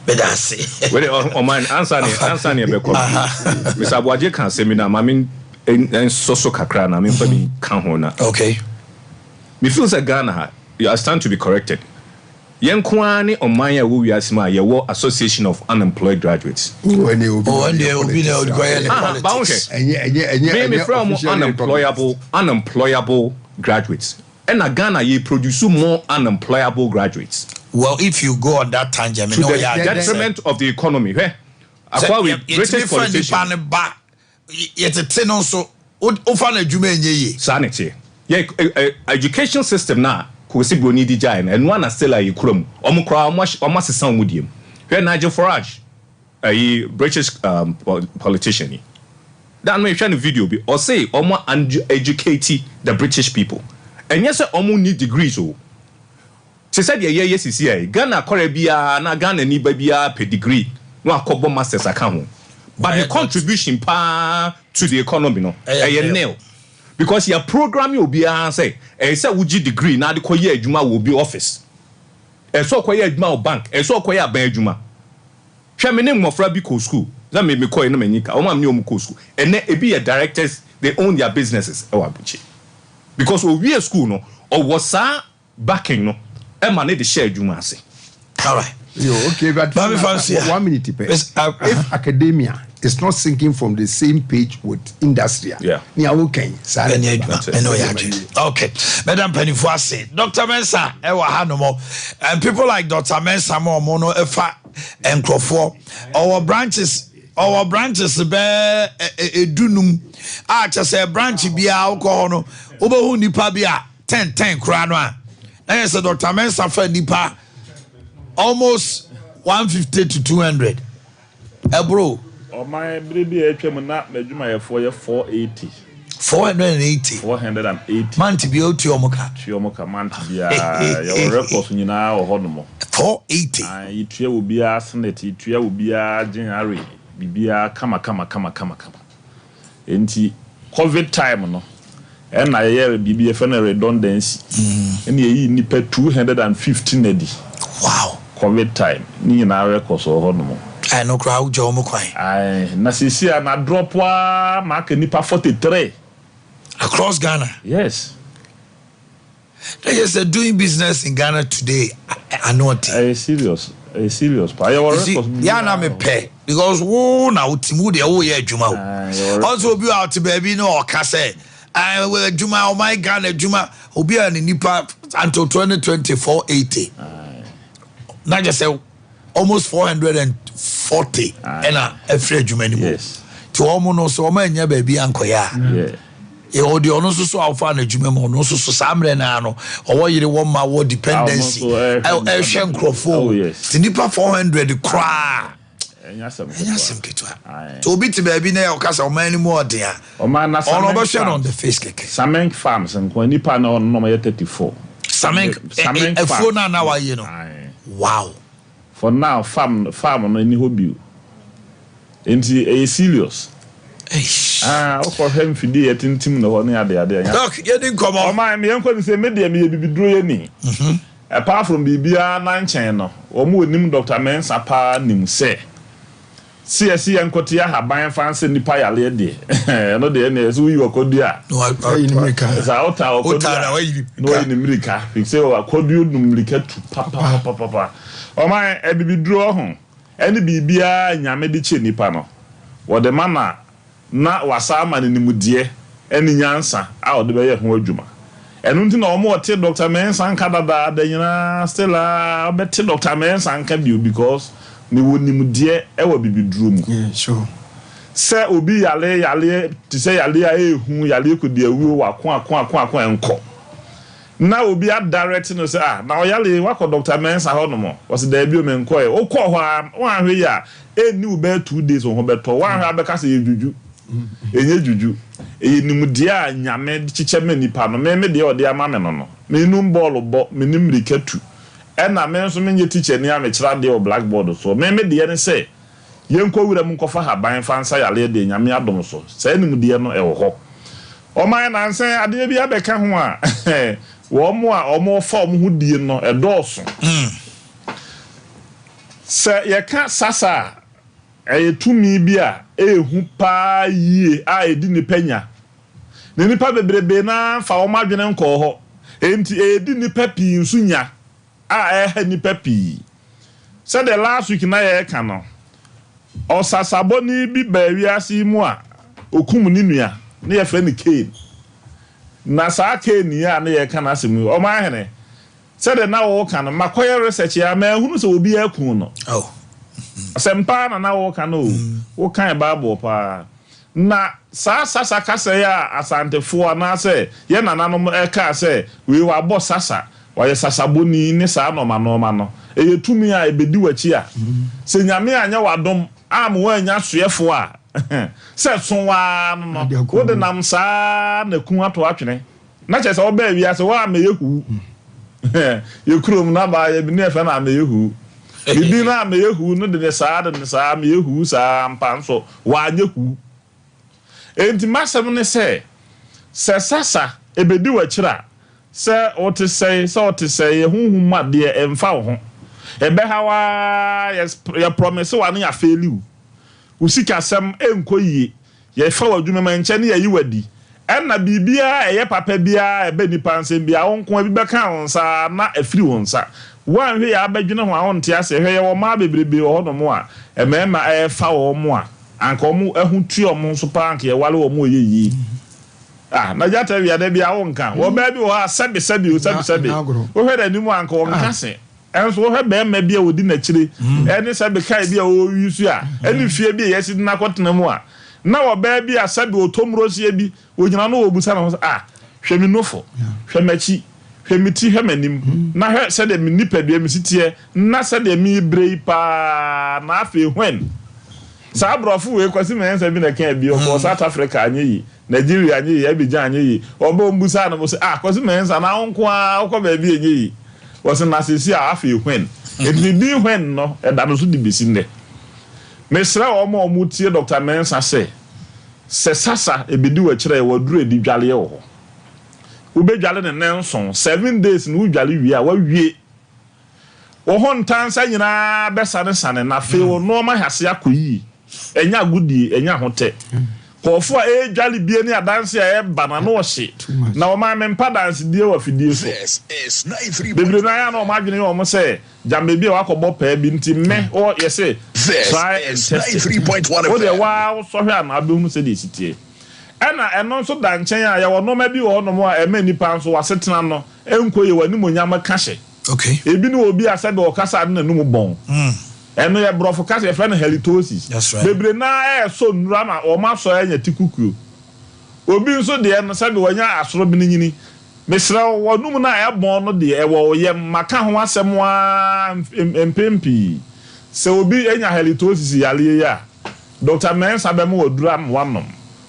be da see we o man answer ne be ko Mr. Boakye kan seminar ma me so kakra na me fa bi kan ho na okay me feel say Ghana you stand to be corrected Yenkwa ni Omanya wo wiasima ye wo Association of Unemployed Graduates. When they obi na politics. Me from unemployable graduates. And Ghana ye produce more unemployable graduates. Well, if you go on that tangent, to the detriment of the economy, akwa we British politicians. Yet a ten also ofana adwuma enye. Sanity. Yeah, education system na Kosi Broni di Jain and one are still a Krum. Omukra almost a sound medium. Here Nigel Farage, a British politician. That may share the video be or say Omo educate the British people. And yes, Omo need degrees. Oh, she said, yes, Ghana Korebia, na Ghana ni babia pedigree, no akobo masters account. But the contribution to the economy, no, a nail. Because your program will be say, say would degree now the koye juma will be office. And so koye juma bank, and so koye ban juma. Shame mo fra bi ko school. That me koye no menika. O ma me o school. And then it be a directors, they own their businesses. Because we school no or was backing no. E man the share juma say. All right. Okay, but 1 minute. If academia is not sinking from the same page with industry. Yeah. Okay. Madam Pennyfua say, Dr. Mensa, Ewa Hanomo, and people like Dr. Mensa Mono Efa and Crawford, our branches be a dunum. I just say branch be alcohol, Obo Nipa bia 10 kranoa. Then say Dr. Mensa for Nipa almost 150 to 200. Bro. Oh my baby, I'm not measure for 480. 480. 480. Man to be out to Yomoka. Yomoka man to be your records in now or Honomo. 480. It will be a Senate, it will be a January. Be a kama. Enti COVID time no. And I hear BBFN redundancy. And ye need 215 edi. Wow. COVID time. Ni na records or Honomo. I know crowd Jomo Kwai. I na sisi na drop wa mark nipa 43 across Ghana. Yes. They just doing business in Ghana today. I know it. Serious. Pa ya na me pay because wo na utimu de wo ye adwuma. Also be out baby no ka say I will adwuma o my Ghana adwuma obi a ni nipa until 2024 80. Na just say almost 440 and every Jumani. Yes. To almost so many baby uncle. Yeah. E odi ono so alfa na Jumamo no so samre na no or you want my word dependency. I shen crofo. Tinipa 400 cra. Enyasem ketwa. To be to baby na okasa o man more there. O man na on the face keke. Samen farms and when nipa na no 34. Samen e phone na wa you know. Wow. For now, farm no any hobby. Enti a serious. For him fidi etintim no ne ade. Look, you didn't come on. Oh my, me enko say media me bibidro ni. Apart from bibia na nchen no, omo nim Dr. Mensa pa nim say CSC and Kotia have buying fancy nipa yale de. No de ene so you akodia. No in America. Za ota akodia. No in America. We say o akodio numrika tu papa. O man e bibiduro ho. Ene bibia nyame de che nipa no. Wo de mana na wasa ama ne nimudie ene nyansa a o de be ye ho adwuma. Enu nti na omo ote Dr. Mensa nka dada da nyina still a beti Dr. Mensa nka bi because ni wonim de e wa bibiduro mu. Yeah, sure. Se obi yale ti se yale a ehu yale ko de awuo wa ko enko. Na obi a direct no say na oyale wa ko Dr. Mensa ho no mo. Was da bi o menko e. O ko ho a wa hwe ya eni u be 2 days o ho beto. Wa hwe abeka se yejuju. Enye juju. Nimude a nyame chiche me nipa no me de ode ama me no. Me num ball bo me nim rikatu. Na me nso me nye teacher ni ame kira de o blackboard so me de ne say yenko wura mu nkofa haban fansa yale de nyame adom so say nimude no e wo ho o man na nse ade bi abeka ho a wo mo a o mo fa o mo hudie no e dooso se ye ka sasa e tumi bi a ehu pa yie a edi ni panya ne nipa bebrebe na fa o madwene nko ho enti edi ni papi nsunya a nipa pi said the last week na ye ka no o sasabo ni bi baawi ase mu a okum ni nua na ye fra ni Cain na sa Cain ya na ye ka na asemu o ma hene said na wo ka no makoye research ya ma hunu so obi akun no oh sempa na wo ka no wo kan Bible pa na sasa kasa ya asantefo na se ye nananom e ka se we wa bo sasa waye sasaboni ne sa no no eyetumi a ebedi wachi a se nyame anya wadom am wanya soyefo a se sonwa no wo de nam sa na kun ato atwene na che se wo ba wi ase wa me yehu ye krom na ba ye bi ne fa na me yehu bibi na me yehu no de sa me yehu sa mpanso wa anya hu enti masem ne se sasa ebedi wachira se o te say hunhun ma de emfa wo ho ebe hawa ya promise wa na ya failiu usika sem enko yie ye fa wadwuma ma nche ne ya yiwadi enna bibia eye papa bia ebe nipa nsem bia wonko bi beka wonsa na afiri wonsa wan hwe ya abadwene ho ahonte ase hwe ye wo ma bebrebe wo no mo a emema e fa wo mo a anka omo ehuntu omo so pa anka ye wale wo mo yeyi na jata wi ade bia wonka wo ba bi wo ha sabi wo hwe da nimu anka wonka se enso wo hwe ba ma bia wodi na kire ene sabi kai bia wo yusu a ene fie bia yesi na kotena mu a na wo ba bia sabi otomrosie bi onyina no wo busa no hwe mi nofo hwe machi hwe miti hwe manim na hwe se de mi nipadua mi sitie na se de mi brei pa na afi hwen sa brofo we kwasi mensa bi na kan bi o South Africa anyi Nigeria anyi Abidjan anyi obo mbusa na mo se kwasi mensa na onko a okọ ba bi enyi was na sisi a afi hwen e bi hwen no e da no so di besi nde mesra omo tie Dr. Mensa se sasa e bedi wa kire wa duru edi dwale wo ube dwale ne nenson 7 days no dwale wi a wa wie wo hon tansa nyina besane na fe wo no ma hase akoyi enya gudi enya hote kofo a dwale bie ni adanse a e bana no hye na wo ma mempa dance die wa fidie so bebre na ya no ma dwene yo mo se jambe bie wa kobo pa bi nti me o yese try and test 93.1 o de wa so hwe na abehunu se de sitie ena eno so da nchen a ya wo no ma bi wo no mo a ema nipa nso wasetena no enkoye wani monyama kahye okay ebi no obi asebe o kasa na num bon eno ye brofo kasa ye friend halitosis bebre na so nura ma o ma so anya tikukuo obi nso de eno sebe wanya asoro bi nyini mesra wonum na e bon no de e wo ye maka ho asem a empempi se obi enya halitosis yale ya Dr. Mensa be mo wadura am wanom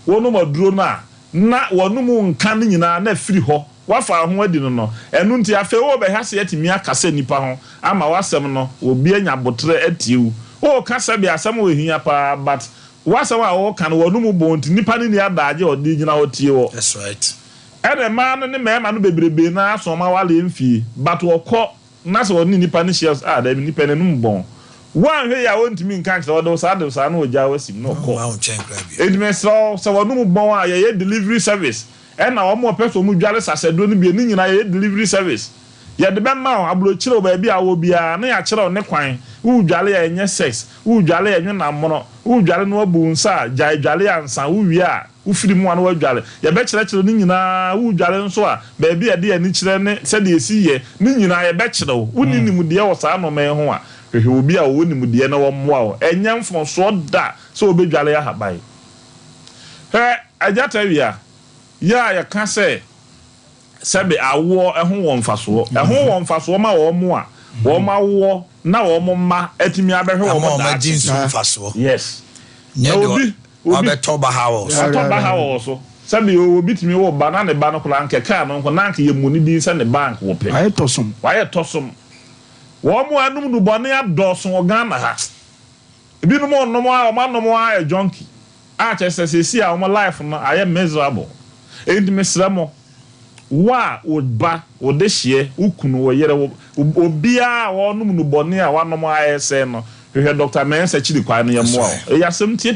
wonum aduro na wonum nka nyina na firi ho wafa ho adi no enu nti afa wo be hase yatimi akasa nipa ho ama wasem no obi anya botre atiu o kasa bi asem wo hia pa but wasem a wo kan wonum bonti nipa ni adaje odi nyina otie wo that's right ene ma no ne mema no bebrebe na asoma wale mfie but wokọ na se woni nipa ni shares da nipa nenum bon one way I want to mean can't or those others I know Jawas no call. It may so no more a delivery service. And now more person who jealous as I don't be a delivery service. Yet the man now, I blow chill baby, I will be a near chill on neckline, who jolly and yes sex, who jolly and mono, who jolly no boonsa, jolly and san, who we are, who feed him one word jolly. Ya bet you Nina, who jolly and so, baby a dear niche said you see ye, Nina a bachelor, who didn't with the hour no man home. He will be a winning with the end of wow, and young from so that so be jolly a by. Hey, I just tell ya, I can't say. Sebe awo ehun won faso ehun won faso ma wo mu a wo ma wo na wo mo ma etimi abehwe wo mo da jinsu faso yes nye obi to ba hawo so sebe obi timi wo ba na ne ba no kula nkeka no nko na nka ye mu ni bi se ne bank wo pe waye tosom wo mo anum du bone adoso wo Ghana ha ebi no mo no mo a ma no mo a junkie a chese si a wo life no aye miserable enti mesramo wa oba odehie ukunu wo yere obia wo num nu bone a wanom ayese no hwe Dr. Mensa chidi kwa no yemo a yasem tie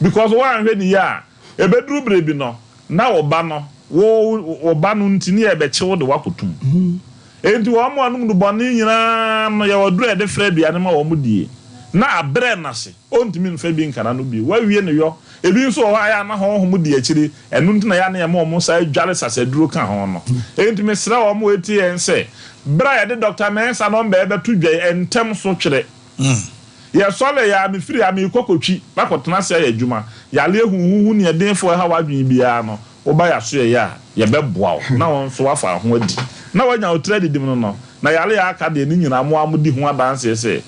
because one hwe ni ya ebeduru brebi no na oba no wo oba no ntini ebeche wo de wakotum enti wo mo anum nu bone nyina no ya woduru ede fra bia ne ma wo mudie na abre na se ontimi nfa bi nkana no bi wa wie ne yo ebi nso ho aya na ho mu di akiri enu ntina ya na ya mo sa dwale saseduro kan ho no enti mesra wo mo eti ense bra ya de Dr. Mensa no mba ebe tu dwe entem so twere ya sole ya mi firi ya mi kokotwi bakotena se ya adwuma ya le huhuhu ne denfo ha wadwen bia no oba ya so ya beboa na won so wafa ho adi na wanya otredi dim no na ya le ya aka de ni nyina mo amudi ho adanse se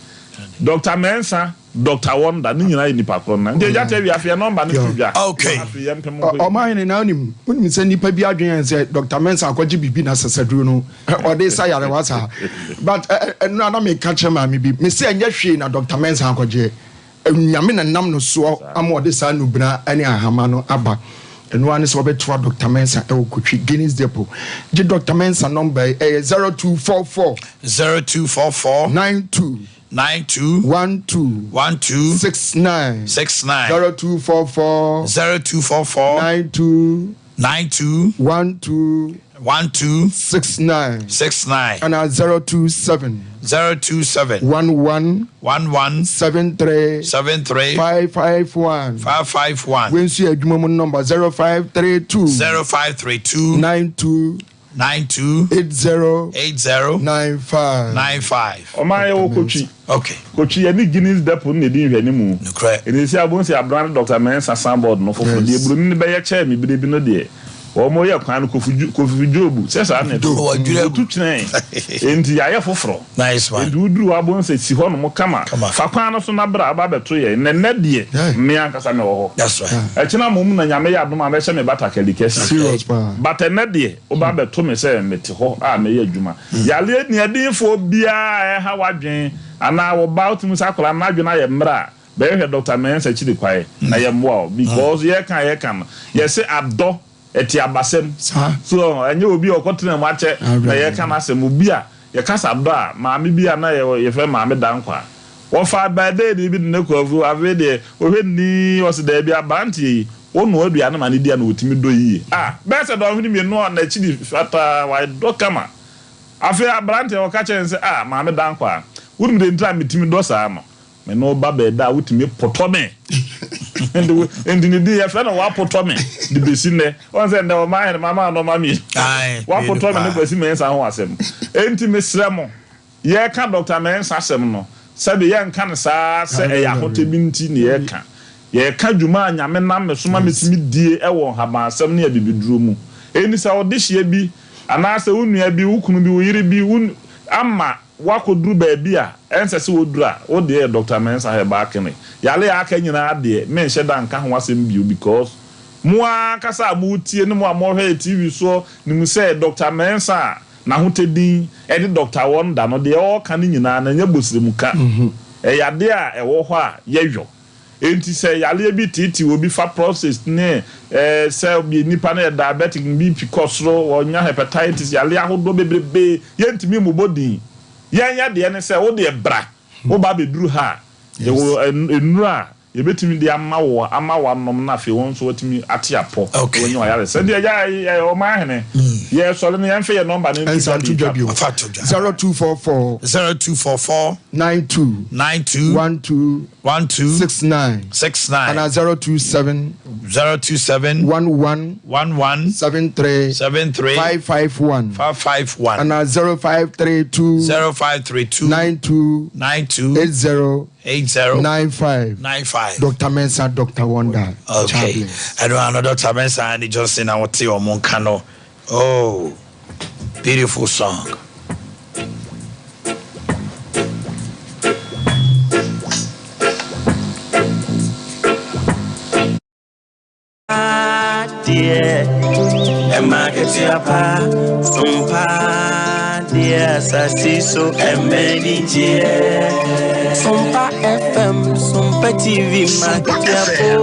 Dr. Mensa Dr. Wonder ni nyina ni pakro na nje ja tewi afia number ni tudwa okay Omanhene na onim se nipa bi adwen se Dr. Mensa akwaji bibi na sasaduru no ode sa yare wasa but no na me catch ma me bi me se anya hwe na Dr. Mensa akwaje nyame na nam no so am ode sa no bina ani ahama no aba eno ani so be to Dr. Mensa e okotwi Guinness Depot je Dr. Mensa number 0244 92 12 69 0244 92 12 69 and 027 11 73 551 when see adwuma number 0532 92 80 95 Omaye wo kochi okay kochi ya ni Guinness Depot ne din hwani mu ene si abon si abran Dr. Mensa Sambod no fofo de eburu ni be ye che mi bi no de wo mo ye kwan kofu jobu se sa na to tu tren enti ya ye foforo nice one enti uduru abon se si ho no mo kama fa kwan no so na bra aba beto ye ne de me ankasa me wo ho that's right e china mom na nyame ya doma be se me bata kalike serious pa but ne de o ba beto me se me te ho a me ye adwuma ya le ni adinfo bia e ha wadwen ana wo about musakola na adwena ye mra be he Dr. Mensa chidi kwae na ye mwa because ye kan ye se abdo eti abasem so enye obi okotena mu ache na ye kan asem obi a ye kasa abdo a maami bia na ye fe maami dankwa wo fa bade de bi ne kovu avede o hwe ni o se da bia banti onu adua na mane dia na otimi do yi be se do hwini mi no na chidi fata wa do kama afi abrante o ka chen se maami dankwa wuru de ntra mitimi do sa no me no ba be da wutimi potome and ni di ya fa na wa potome di besi ne on se nda o ma mama no mami wa potome ne besi Mensa ho asem enti mesremo ye ka Dr. Mensa asem no sabe ye nka ne sa se e ya hote binti ne ye ka dwuma anyame na me so ma metimi die e wo haba asem ne ya bibiduro mu eni sa odehye bi ana se unua bi ukunu bi uyire bi ama wakoduru baabi a ensese wodura wo de Dr. Mensa he ba kene yale aka nyina de me nhye da nka ho asem bio because mo akasa mo tie ne mo amorhe TV so ni mu say Dr. Mensa na hotedin e de Dr. Wonder no de o ka ni nyina na nya bosire mu ka e yade a e wo ho a yehwo enti say yale bi titi obi fa process ne say bi nipa na diabetic BP kosro wonya hepatitis yale ahodo bebrebe yentimi mu body yanya de ne say wo de bra wo ba be duru ha ye wo enura ye betimi de ama nom na fe won so watimi ate apo wonyi wa yare se de ya Omanhene ye so le ne yan fe ye number ne 0244 92 69 and 027 11 73 551 and 0532 92 8095 Dr. Mensa, Dr. Wonder. Okay. I don't know Dr. Mensa and just in our tea or Moncano. Oh, beautiful song. Dear, Emma Akye Abia, Sompa, dear, Sassiso, and many dear. Sompa FM, Sompa TV, Akye Abia,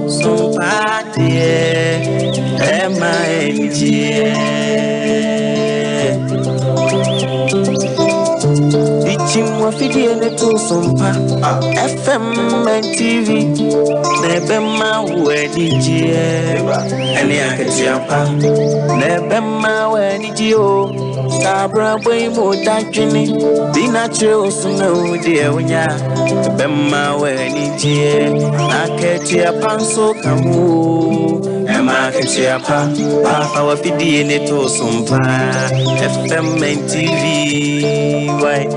Sompa, dear, Emma Akye. Chimwa fidi ene to Sompa FM and TV nebema weni jie ene Akye Abia nebema weni jio sabra boy mo dadwini dinatre osuna udi ewnya nebema weni jie Akye Abia so kamu Akye Abia papa wa fidi ene to Sompa FM and TV why